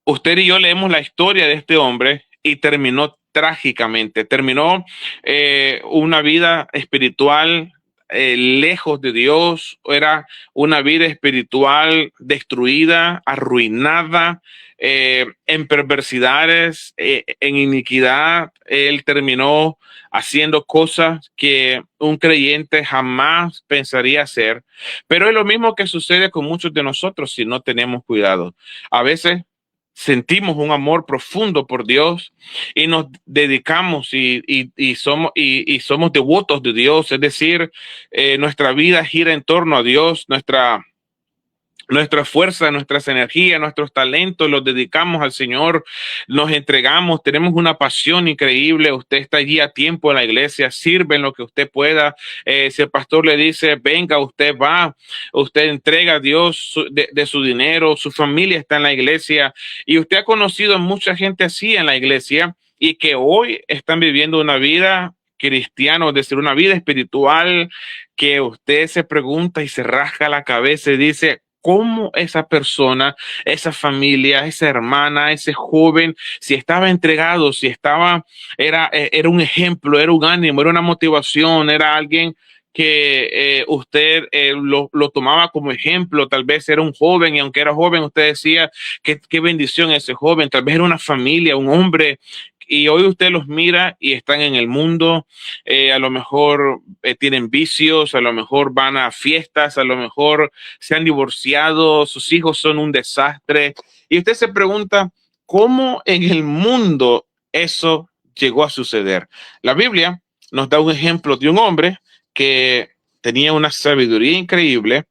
usted y yo leemos la historia de este hombre y terminó trágicamente. Terminó una vida espiritual lejos de Dios. Era una vida espiritual destruida, arruinada, en perversidades, en iniquidad. Él terminó haciendo cosas que un creyente jamás pensaría hacer. Pero es lo mismo que sucede con muchos de nosotros si no tenemos cuidado. A veces sentimos un amor profundo por Dios y nos dedicamos y somos devotos de Dios, es decir, nuestra vida gira en torno a Dios, nuestra fuerza, nuestras energías, nuestros talentos los dedicamos al Señor, nos entregamos, tenemos una pasión increíble. Usted está allí a tiempo en la iglesia, sirve en lo que usted pueda. Si el pastor le dice, venga, usted va, usted entrega a Dios de su dinero, su familia está en la iglesia, y usted ha conocido a mucha gente así en la iglesia y que hoy están viviendo una vida cristiana, es decir, una vida espiritual, que usted se pregunta y se rasca la cabeza y dice, cómo esa persona, esa familia, esa hermana, ese joven, si estaba entregado, era un ejemplo, era un ánimo, era una motivación, era alguien que usted lo tomaba como ejemplo. Tal vez era un joven, y aunque era joven, usted decía, qué bendición ese joven. Tal vez era una familia, un hombre, y hoy usted los mira y están en el mundo. A lo mejor tienen vicios, a lo mejor van a fiestas, a lo mejor se han divorciado, sus hijos son un desastre, y usted se pregunta, ¿cómo en el mundo eso llegó a suceder? La Biblia nos da un ejemplo de un hombre que tenía una sabiduría increíble,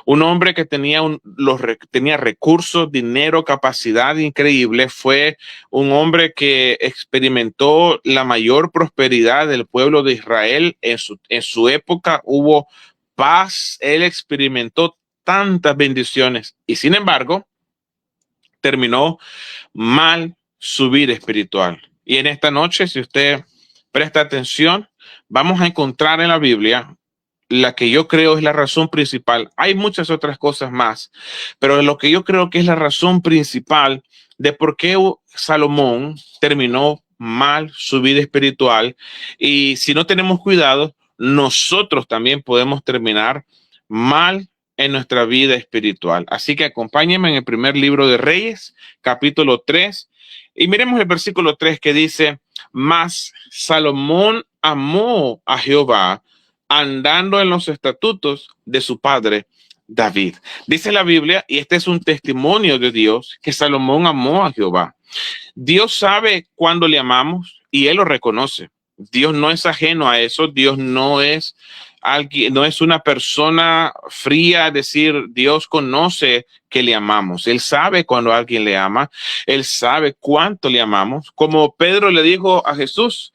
un hombre que tenía recursos, dinero, capacidad increíble. Fue un hombre que experimentó la mayor prosperidad del pueblo de Israel. En su época hubo paz. Él experimentó tantas bendiciones y sin embargo terminó mal su vida espiritual. Y en esta noche, si usted presta atención, vamos a encontrar en la Biblia la que yo creo es la razón principal. Hay muchas otras cosas más, pero lo que yo creo que es la razón principal de por qué Salomón terminó mal su vida espiritual. Y si no tenemos cuidado, nosotros también podemos terminar mal en nuestra vida espiritual. Así que acompáñenme en el primer libro de Reyes, capítulo 3, y miremos el versículo 3 que dice: mas Salomón amó a Jehová andando en los estatutos de su padre David. Dice la Biblia, y este es un testimonio de Dios, que Salomón amó a Jehová. Dios sabe cuándo le amamos y él lo reconoce. Dios no es ajeno a eso. Dios no es alguien, no es una persona fría, es decir, Dios conoce que le amamos. Él sabe cuando alguien le ama. Él sabe cuánto le amamos. Como Pedro le dijo a Jesús,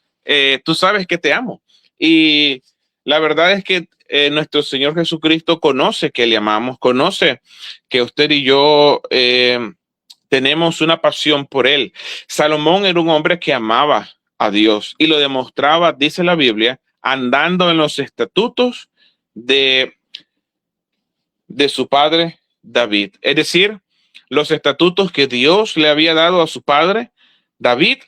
tú sabes que te amo. Y la verdad es que nuestro Señor Jesucristo conoce que le amamos, conoce que usted y yo tenemos una pasión por él. Salomón era un hombre que amaba a Dios y lo demostraba, dice la Biblia, andando en los estatutos de su padre David. Es decir, los estatutos que Dios le había dado a su padre David,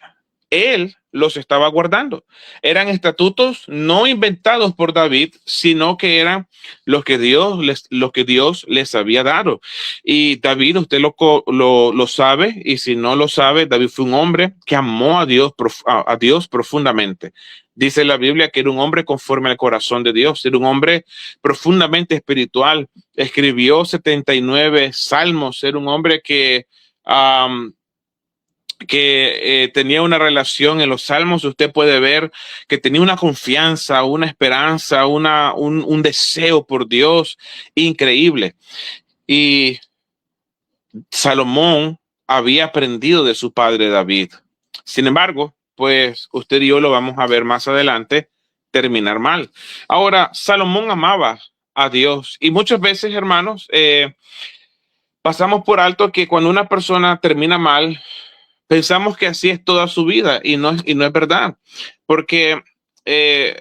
él los estaba guardando. Eran estatutos no inventados por David, sino que eran los que Dios les había dado. Y David, usted lo sabe, y si no lo sabe, David fue un hombre que amó a Dios profundamente. Dice la Biblia que era un hombre conforme al corazón de Dios, era un hombre profundamente espiritual. Escribió 79 salmos, era un hombre que tenía una relación en los salmos. Usted puede ver que tenía una confianza, una esperanza, un deseo por Dios increíble. Y Salomón había aprendido de su padre David. Sin embargo, pues usted y yo lo vamos a ver más adelante terminar mal. Ahora, Salomón amaba a Dios y muchas veces, hermanos, pasamos por alto que cuando una persona termina mal, pensamos que así es toda su vida y no es verdad, porque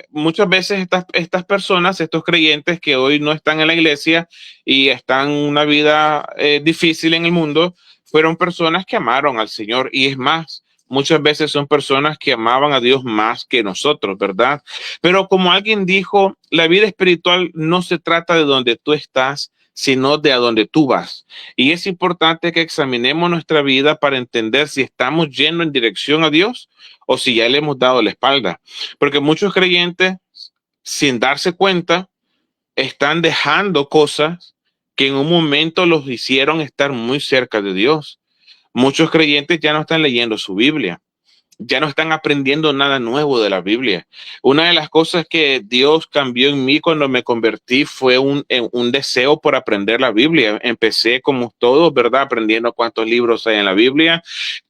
muchas veces estas personas, estos creyentes que hoy no están en la iglesia y están una vida difícil en el mundo, fueron personas que amaron al Señor y es más, muchas veces son personas que amaban a Dios más que nosotros, ¿verdad? Pero como alguien dijo, la vida espiritual no se trata de donde tú estás, sino de a donde tú vas. Y es importante que examinemos nuestra vida para entender si estamos yendo en dirección a Dios o si ya le hemos dado la espalda. Porque muchos creyentes, sin darse cuenta, están dejando cosas que en un momento los hicieron estar muy cerca de Dios. Muchos creyentes ya no están leyendo su Biblia. Ya no están aprendiendo nada nuevo de la Biblia. Una de las cosas que Dios cambió en mí cuando me convertí fue un deseo por aprender la Biblia. Empecé como todos, ¿verdad? Aprendiendo cuántos libros hay en la Biblia,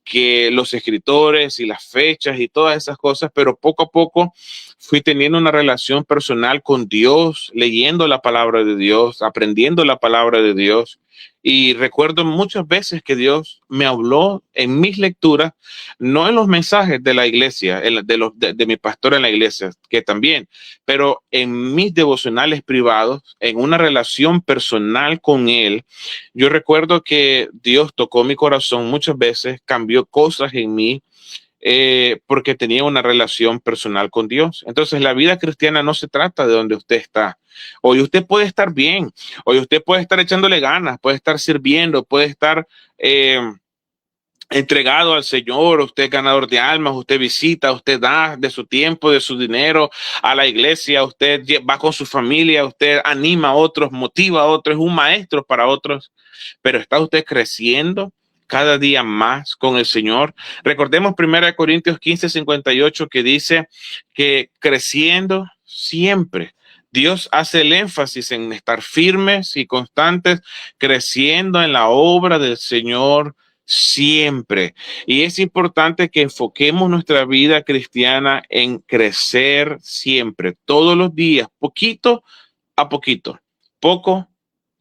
que los escritores y las fechas y todas esas cosas, pero poco a poco fui teniendo una relación personal con Dios, leyendo la palabra de Dios, aprendiendo la palabra de Dios. Y recuerdo muchas veces que Dios me habló en mis lecturas, no en los mensajes de la iglesia, de mi pastor en la iglesia, que también, pero en mis devocionales privados, en una relación personal con él. Yo recuerdo que Dios tocó mi corazón muchas veces, cambió cosas en mí, porque tenía una relación personal con Dios. Entonces, la vida cristiana no se trata de donde usted está. Hoy usted puede estar bien, hoy usted puede estar echándole ganas, puede estar sirviendo, puede estar entregado al Señor, usted es ganador de almas, usted visita, usted da de su tiempo, de su dinero a la iglesia, usted va con su familia, usted anima a otros, motiva a otros, es un maestro para otros, pero ¿está usted creciendo cada día más con el Señor? Recordemos 1 Corintios 15:58 que dice que creciendo siempre. Dios hace el énfasis en estar firmes y constantes, creciendo en la obra del Señor siempre. Y es importante que enfoquemos nuestra vida cristiana en crecer siempre, todos los días, poquito a poquito, poco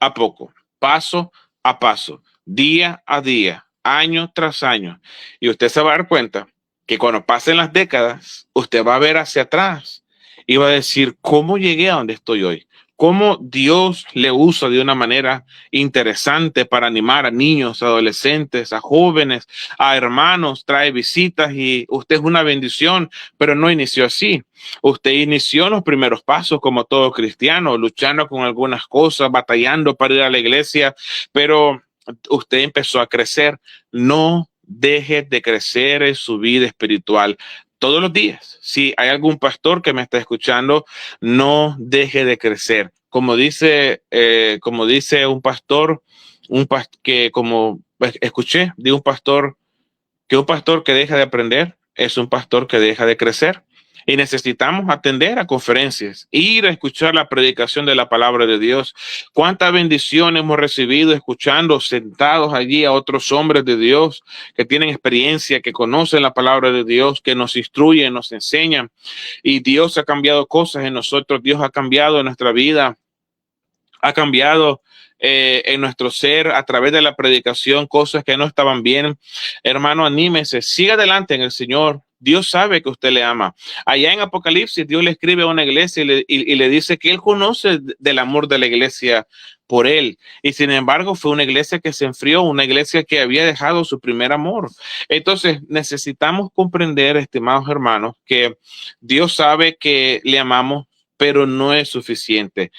a poco. paso a paso, día a día, año tras año. Y usted se va a dar cuenta que cuando pasen las décadas, usted va a ver hacia atrás y va a decir, ¿cómo llegué a donde estoy hoy? ¿Cómo Dios le usa de una manera interesante para animar a niños, adolescentes, a jóvenes, a hermanos, trae visitas y usted es una bendición, pero no inició así. Usted inició los primeros pasos como todo cristiano, luchando con algunas cosas, batallando para ir a la iglesia, pero usted empezó a crecer. No deje de crecer en su vida espiritual todos los días. Si hay algún pastor que me está escuchando, no deje de crecer. Como dice un pastor, que como escuché de un pastor que deja de aprender es un pastor que deja de crecer. Y necesitamos atender a conferencias, ir a escuchar la predicación de la palabra de Dios. Cuánta bendición hemos recibido escuchando sentados allí a otros hombres de Dios que tienen experiencia, que conocen la palabra de Dios, que nos instruyen, nos enseñan. Y Dios ha cambiado cosas en nosotros, Dios ha cambiado en nuestra vida, ha cambiado en nuestro ser a través de la predicación, cosas que no estaban bien. Hermano, anímese, siga adelante en el Señor. Dios sabe que usted le ama. Allá en Apocalipsis, Dios le escribe a una iglesia y le dice que Él conoce del amor de la iglesia por Él. Y sin embargo, fue una iglesia que se enfrió, una iglesia que había dejado su primer amor. Entonces, necesitamos comprender, estimados hermanos, que Dios sabe que le amamos, pero no es suficiente.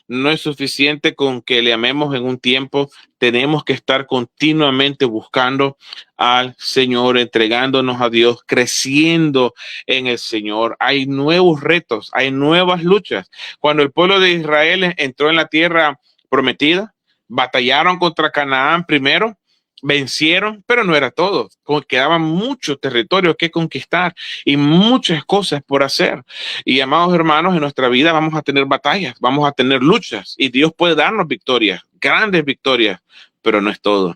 No es suficiente con que le amemos en un tiempo, tenemos que estar continuamente buscando al Señor, entregándonos a Dios, creciendo en el Señor. Hay nuevos retos, hay nuevas luchas. Cuando el pueblo de Israel entró en la tierra prometida, batallaron contra Canaán primero, vencieron, pero no era todo. Quedaban mucho territorio que conquistar y muchas cosas por hacer. Y amados hermanos, en nuestra vida vamos a tener batallas, vamos a tener luchas y Dios puede darnos victorias, grandes victorias, pero no es todo.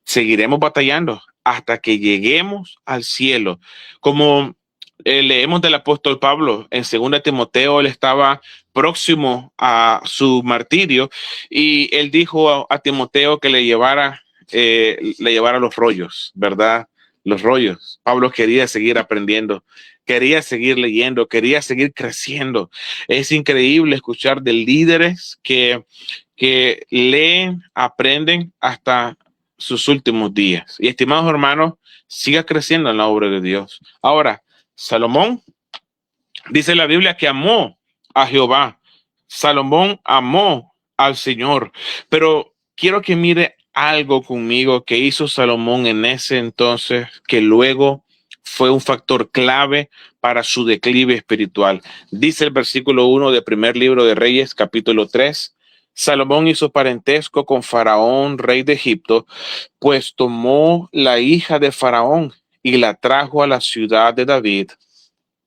Seguiremos batallando hasta que lleguemos al cielo. Como leemos del apóstol Pablo en 2 Timoteo, él estaba próximo a su martirio y él dijo a Timoteo que le llevara los rollos, ¿verdad? Los rollos. Pablo quería seguir aprendiendo, quería seguir leyendo, quería seguir creciendo. Es increíble escuchar de líderes que leen, aprenden hasta sus últimos días. Y estimados hermanos, siga creciendo en la obra de Dios. Ahora, Salomón, dice la Biblia que amó a Jehová. Salomón amó al Señor, pero quiero que mire algo conmigo que hizo Salomón en ese entonces, que luego fue un factor clave para su declive espiritual. Dice el versículo 1 del primer libro de Reyes, capítulo 3. Salomón hizo parentesco con Faraón, rey de Egipto, pues tomó la hija de Faraón y la trajo a la ciudad de David,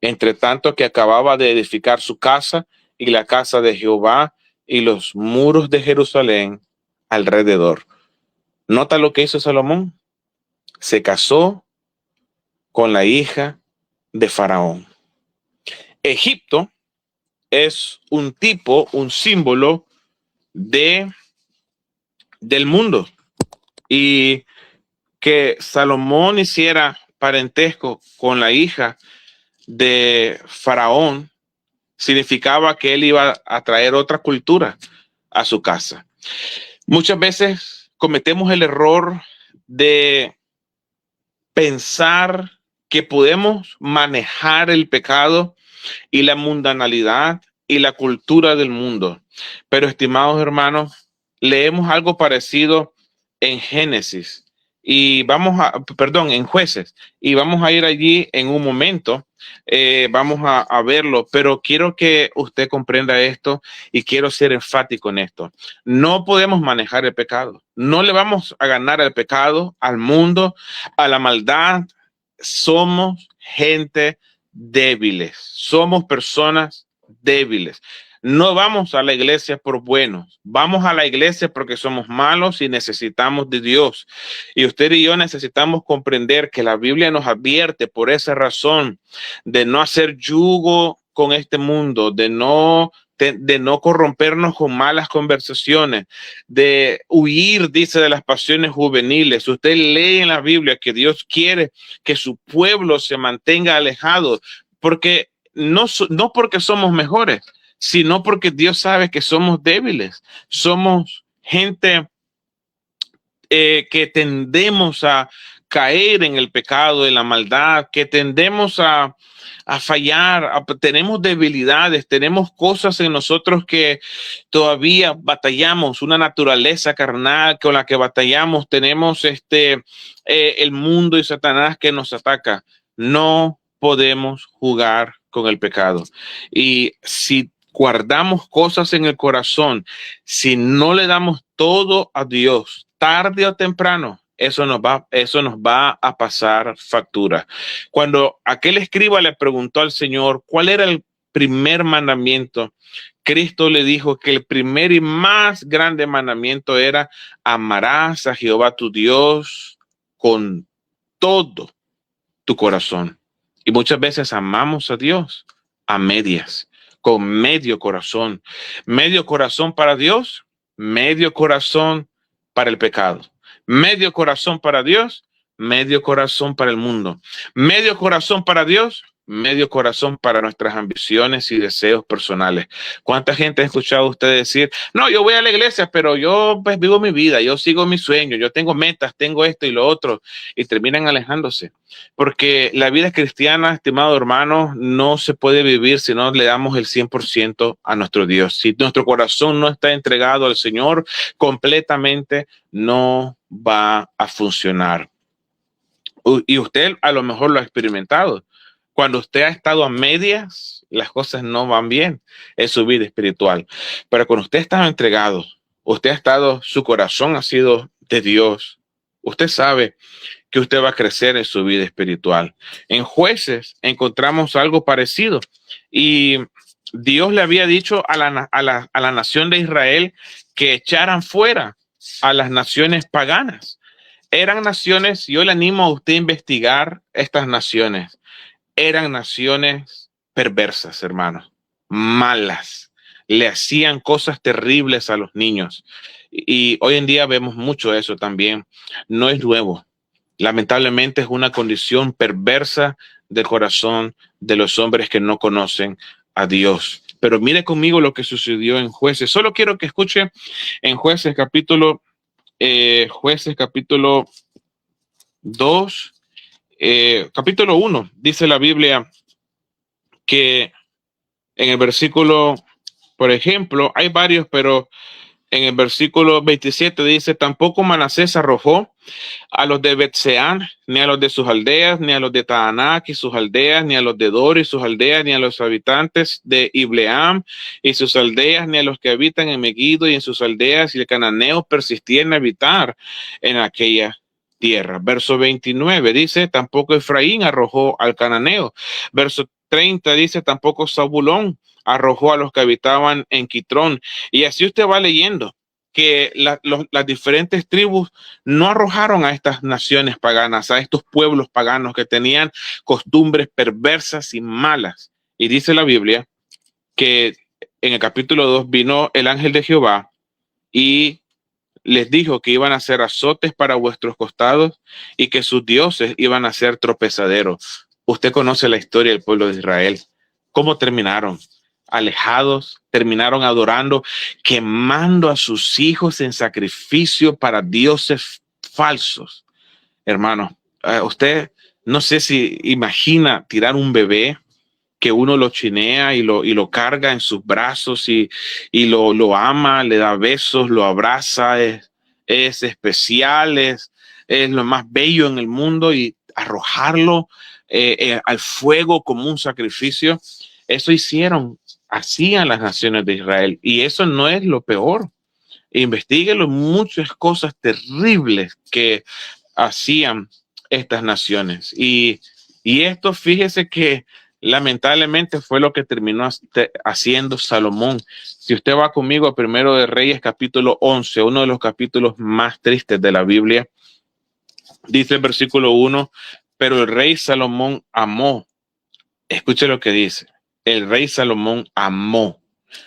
entre tanto que acababa de edificar su casa y la casa de Jehová y los muros de Jerusalén alrededor. Nota lo que hizo Salomón. Se casó con la hija de Faraón. Egipto es un tipo, un símbolo del mundo. Y que Salomón hiciera parentesco con la hija de Faraón significaba que él iba a traer otra cultura a su casa. Muchas veces cometemos el error de pensar que podemos manejar el pecado y la mundanalidad y la cultura del mundo. Pero, estimados hermanos, leemos algo parecido en Génesis en Jueces, y vamos a ir allí en un momento. Vamos a verlo, pero quiero que usted comprenda esto y quiero ser enfático en esto. No podemos manejar el pecado. No le vamos a ganar al pecado, al mundo, a la maldad. Somos gente débiles. Somos personas débiles. No vamos a la iglesia por buenos. Vamos a la iglesia porque somos malos y necesitamos de Dios. Y usted y yo necesitamos comprender que la Biblia nos advierte por esa razón de no hacer yugo con este mundo, de no de no corrompernos con malas conversaciones, de huir, dice, de las pasiones juveniles. Usted lee en la Biblia que Dios quiere que su pueblo se mantenga alejado, porque no porque somos mejores, sino porque Dios sabe que somos débiles, somos gente que tendemos a caer en el pecado, en la maldad, que tendemos a fallar, tenemos debilidades, tenemos cosas en nosotros que todavía batallamos, una naturaleza carnal con la que batallamos, tenemos el mundo y Satanás que nos ataca. No podemos jugar con el pecado. Y si guardamos cosas en el corazón, si no le damos todo a Dios, tarde o temprano, eso nos va a pasar factura. Cuando aquel escriba le preguntó al Señor cuál era el primer mandamiento, Cristo le dijo que el primer y más grande mandamiento era: amarás a Jehová tu Dios con todo tu corazón. Y muchas veces amamos a Dios a medias, con medio corazón para Dios, medio corazón para el pecado, medio corazón para Dios, medio corazón para el mundo, medio corazón para Dios, medio corazón para nuestras ambiciones y deseos personales. ¿Cuánta gente ha escuchado usted decir: no, yo voy a la iglesia, pero yo pues vivo mi vida, yo sigo mis sueños, yo tengo metas, tengo esto y lo otro, y terminan alejándose? Porque la vida cristiana, estimado hermano, no se puede vivir si no le damos el 100% a nuestro Dios. Si nuestro corazón no está entregado al Señor completamente, no va a funcionar. Y usted a lo mejor lo ha experimentado. Cuando usted ha estado a medias, las cosas no van bien en su vida espiritual. Pero cuando usted está entregado, su corazón ha sido de Dios, usted sabe que usted va a crecer en su vida espiritual. En Jueces encontramos algo parecido, y Dios le había dicho a la nación de Israel que echaran fuera a las naciones paganas. Eran naciones, yo le animo a usted a investigar estas naciones. Eran naciones perversas, hermanos, malas, le hacían cosas terribles a los niños. Y hoy en día vemos mucho eso también. No es nuevo. Lamentablemente es una condición perversa del corazón de los hombres que no conocen a Dios. Pero mire conmigo lo que sucedió en Jueces. Solo quiero que escuche en Jueces capítulo 2, capítulo 1, dice la Biblia que en el versículo, por ejemplo, hay varios, pero en el versículo 27 dice: tampoco Manasés arrojó a los de Bet-Seán, ni a los de sus aldeas, ni a los de Taanac y sus aldeas, ni a los de Dor y sus aldeas, ni a los habitantes de Ibleam y sus aldeas, ni a los que habitan en Megiddo y en sus aldeas, y el cananeo persistía en habitar en aquella tierra. Verso 29 dice: tampoco Efraín arrojó al cananeo. Verso 30 dice: tampoco Zabulón arrojó a los que habitaban en Quitrón. Y así usted va leyendo que las diferentes tribus no arrojaron a estas naciones paganas, a estos pueblos paganos que tenían costumbres perversas y malas. Y dice la Biblia que en el capítulo 2 vino el ángel de Jehová y les dijo que iban a ser azotes para vuestros costados y que sus dioses iban a ser tropezaderos. Usted conoce la historia del pueblo de Israel. ¿Cómo terminaron? Alejados, terminaron adorando, quemando a sus hijos en sacrificio para dioses falsos. Hermano, usted no sé si imagina tirar un bebé que uno lo chinea y lo carga en sus brazos y lo ama, le da besos, lo abraza, es especial, es lo más bello en el mundo, y arrojarlo al fuego como un sacrificio. Eso hacían las naciones de Israel, y eso no es lo peor. Investíguelo, muchas cosas terribles que hacían estas naciones. Y esto, fíjese que lamentablemente fue lo que terminó haciendo Salomón. Si usted va conmigo a Primero de Reyes, capítulo 11, uno de los capítulos más tristes de la Biblia, dice el versículo 1: pero el rey Salomón amó. Escuche lo que dice: el rey Salomón amó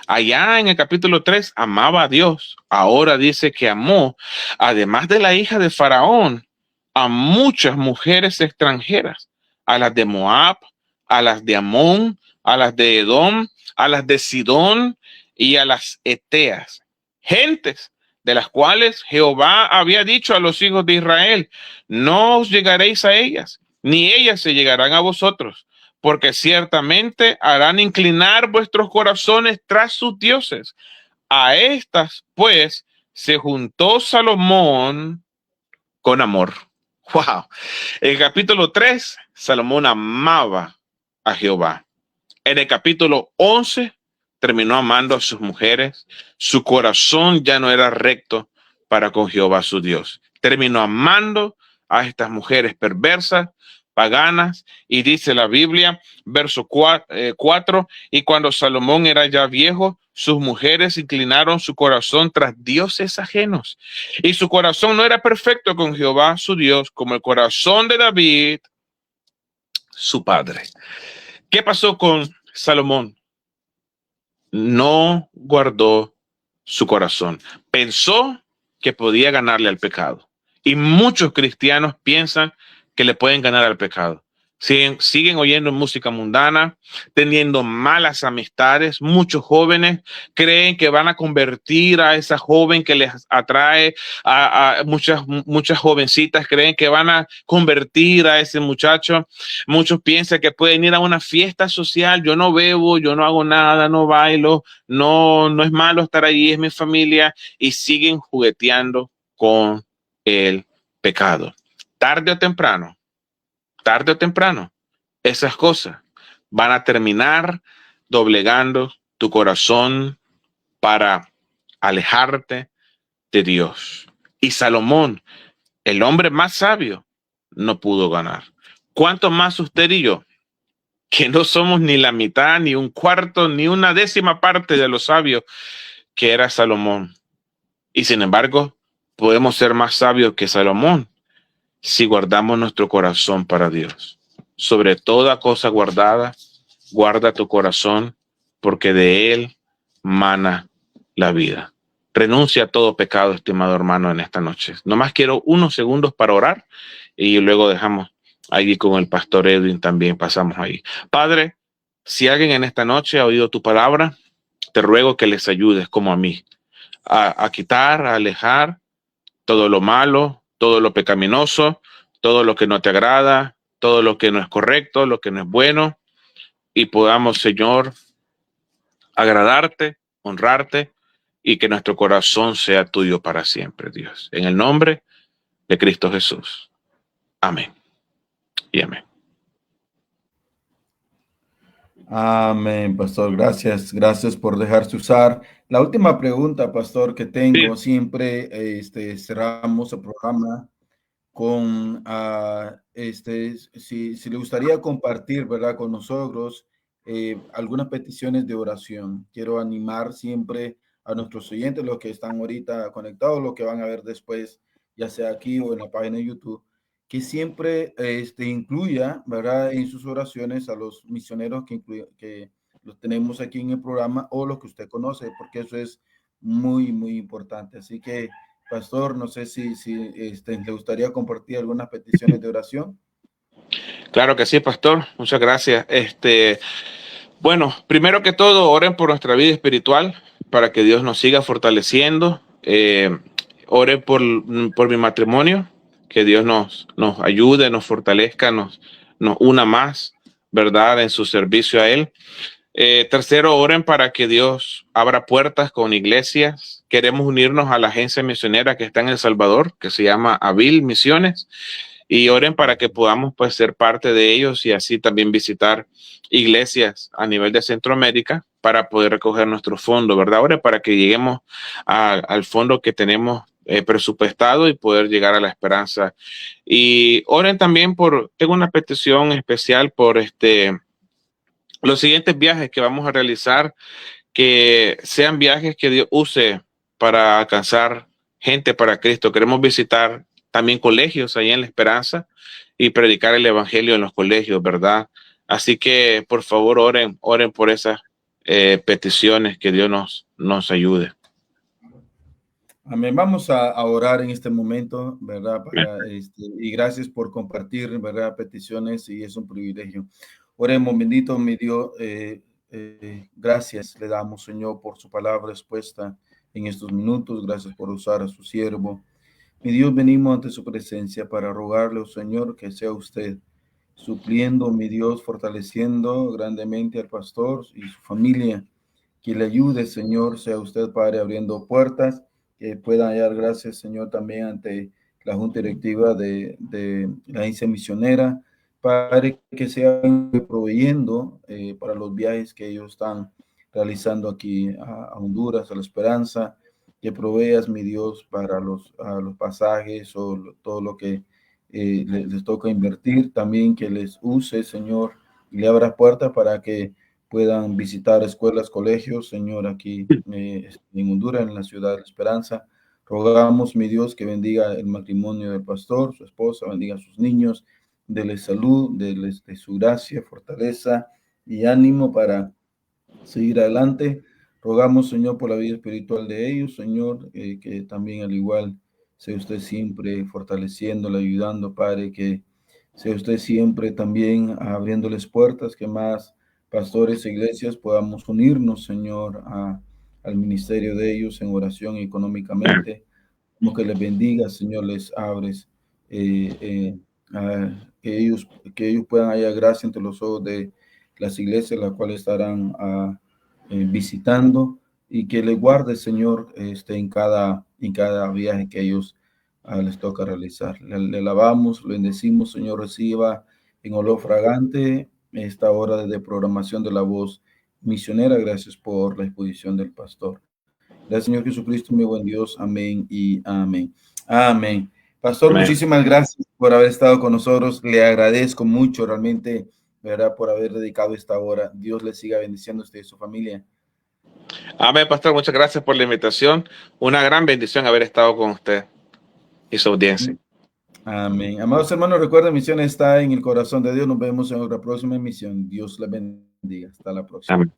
Allá en el capítulo 3 amaba a Dios. Ahora dice que amó, además de la hija de Faraón, a muchas mujeres extranjeras, a las de Moab, a las de Amón, a las de Edom, a las de Sidón y a las Eteas, gentes de las cuales Jehová había dicho a los hijos de Israel, no os llegaréis a ellas, ni ellas se llegarán a vosotros, porque ciertamente harán inclinar vuestros corazones tras sus dioses. A estas, pues, se juntó Salomón con amor. Wow. En el capítulo 3, Salomón amaba a Jehová. En el capítulo 11, terminó amando a sus mujeres. Su corazón ya no era recto para con Jehová su Dios. Terminó amando a estas mujeres perversas, paganas, y dice la Biblia, verso 4, y cuando Salomón era ya viejo, sus mujeres inclinaron su corazón tras dioses ajenos, y su corazón no era perfecto con Jehová su Dios, como el corazón de David, su padre. ¿Qué pasó con Salomón? No guardó su corazón. Pensó que podía ganarle al pecado. Y muchos cristianos piensan que le pueden ganar al pecado. Siguen oyendo música mundana, teniendo malas amistades. Muchos jóvenes creen que van a convertir a esa joven que les atrae, a muchas jovencitas creen que van a convertir a ese muchacho. Muchos piensan que pueden ir a una fiesta social. Yo no bebo, yo no hago nada, no bailo, no es malo estar ahí, es mi familia, y siguen jugueteando con el pecado. Tarde o temprano, esas cosas van a terminar doblegando tu corazón para alejarte de Dios. Y Salomón, el hombre más sabio, no pudo ganar. ¿Cuánto más usted y yo, que no somos ni la mitad, ni un cuarto, ni una décima parte de los sabios que era Salomón? Y sin embargo, podemos ser más sabios que Salomón si guardamos nuestro corazón para Dios. Sobre toda cosa guardada, guarda tu corazón, porque de él mana la vida. Renuncia a todo pecado, estimado hermano, en esta noche. Nomás quiero unos segundos para orar y luego dejamos allí con el pastor Edwin, también pasamos ahí. Padre, si alguien en esta noche ha oído tu palabra, te ruego que les ayudes como a mí a quitar, a alejar todo lo malo, todo lo pecaminoso, todo lo que no te agrada, todo lo que no es correcto, lo que no es bueno, y podamos, Señor, agradarte, honrarte, y que nuestro corazón sea tuyo para siempre, Dios. En el nombre de Cristo Jesús. Amén. Y amén. Amén, pastor. Gracias por dejarse usar. La última pregunta, pastor, que tengo, Sí. siempre cerramos el programa con, si le gustaría compartir, ¿verdad?, con nosotros algunas peticiones de oración. Quiero animar siempre a nuestros oyentes, los que están ahorita conectados, los que van a ver después, ya sea aquí o en la página de YouTube, que siempre incluya, ¿verdad?, en sus oraciones a los misioneros que los tenemos aquí en el programa o los que usted conoce, porque eso es muy, muy importante. Así que, pastor, no sé si le gustaría compartir algunas peticiones de oración. Claro que sí, pastor. Muchas gracias. Bueno, primero que todo, oren por nuestra vida espiritual para que Dios nos siga fortaleciendo. Oren por mi matrimonio, que Dios nos ayude, nos fortalezca, nos una más, ¿verdad?, en su servicio a Él. Tercero, oren para que Dios abra puertas con iglesias. Queremos unirnos a la agencia misionera que está en El Salvador, que se llama Avil Misiones, y oren para que podamos, pues, ser parte de ellos y así también visitar iglesias a nivel de Centroamérica para poder recoger nuestro fondo, ¿verdad? Oren para que lleguemos al fondo que tenemos presupuestado y poder llegar a la esperanza. Y oren también tengo una petición especial por los siguientes viajes que vamos a realizar, que sean viajes que Dios use para alcanzar gente para Cristo. Queremos visitar también colegios ahí en La Esperanza y predicar el evangelio en los colegios, ¿verdad? Así que por favor oren por esas peticiones, que Dios nos ayude. Amén. Vamos a orar en este momento, ¿verdad? Y gracias por compartir, ¿verdad? Peticiones, y es un privilegio. Oremos, bendito mi Dios. Gracias le damos, Señor, por su palabra expuesta en estos minutos. Gracias por usar a su siervo. Mi Dios, venimos ante su presencia para rogarle, oh Señor, que sea usted supliendo, mi Dios, fortaleciendo grandemente al pastor y su familia. Que le ayude, Señor, sea usted, Padre, abriendo puertas, que puedan hallar gracias, Señor, también ante la Junta Directiva de la agencia misionera, Padre, que sea proveyendo para los viajes que ellos están realizando aquí a Honduras, a La Esperanza, que proveas, mi Dios, para los pasajes o todo lo que les toca invertir, también que les use, Señor, y le abra puertas para que puedan visitar escuelas, colegios, Señor, aquí en Honduras, en la ciudad de La Esperanza. Rogamos, mi Dios, que bendiga el matrimonio del pastor, su esposa, bendiga a sus niños, dele salud, dele de su gracia, fortaleza y ánimo para seguir adelante. Rogamos, Señor, por la vida espiritual de ellos, Señor, que también al igual sea usted siempre fortaleciéndole, ayudando, Padre, que sea usted siempre también abriéndoles puertas, que más pastores e iglesias podamos unirnos, Señor, al ministerio de ellos en oración y económicamente. Como que les bendiga, Señor, les abres, que ellos puedan hallar gracia entre los ojos de las iglesias, las cuales estarán visitando, y que les guarde, Señor, en cada viaje que ellos les toca realizar. Le alabamos, lo bendecimos, Señor, reciba en olor fragante esta hora de programación de la voz misionera. Gracias por la exposición del pastor. Gracias, Señor Jesucristo, mi buen Dios. Amén y amén. Amén. Pastor, Amén. muchísimas gracias por haber estado con nosotros. Le agradezco mucho realmente, ¿verdad?, por haber dedicado esta hora. Dios le siga bendiciendo a usted y a su familia. Amén, pastor. Muchas gracias por la invitación. Una gran bendición haber estado con usted y su audiencia. Amén. Amados hermanos, recuerden, misión está en el corazón de Dios. Nos vemos en otra próxima emisión. Dios les bendiga. Hasta la próxima. Amén.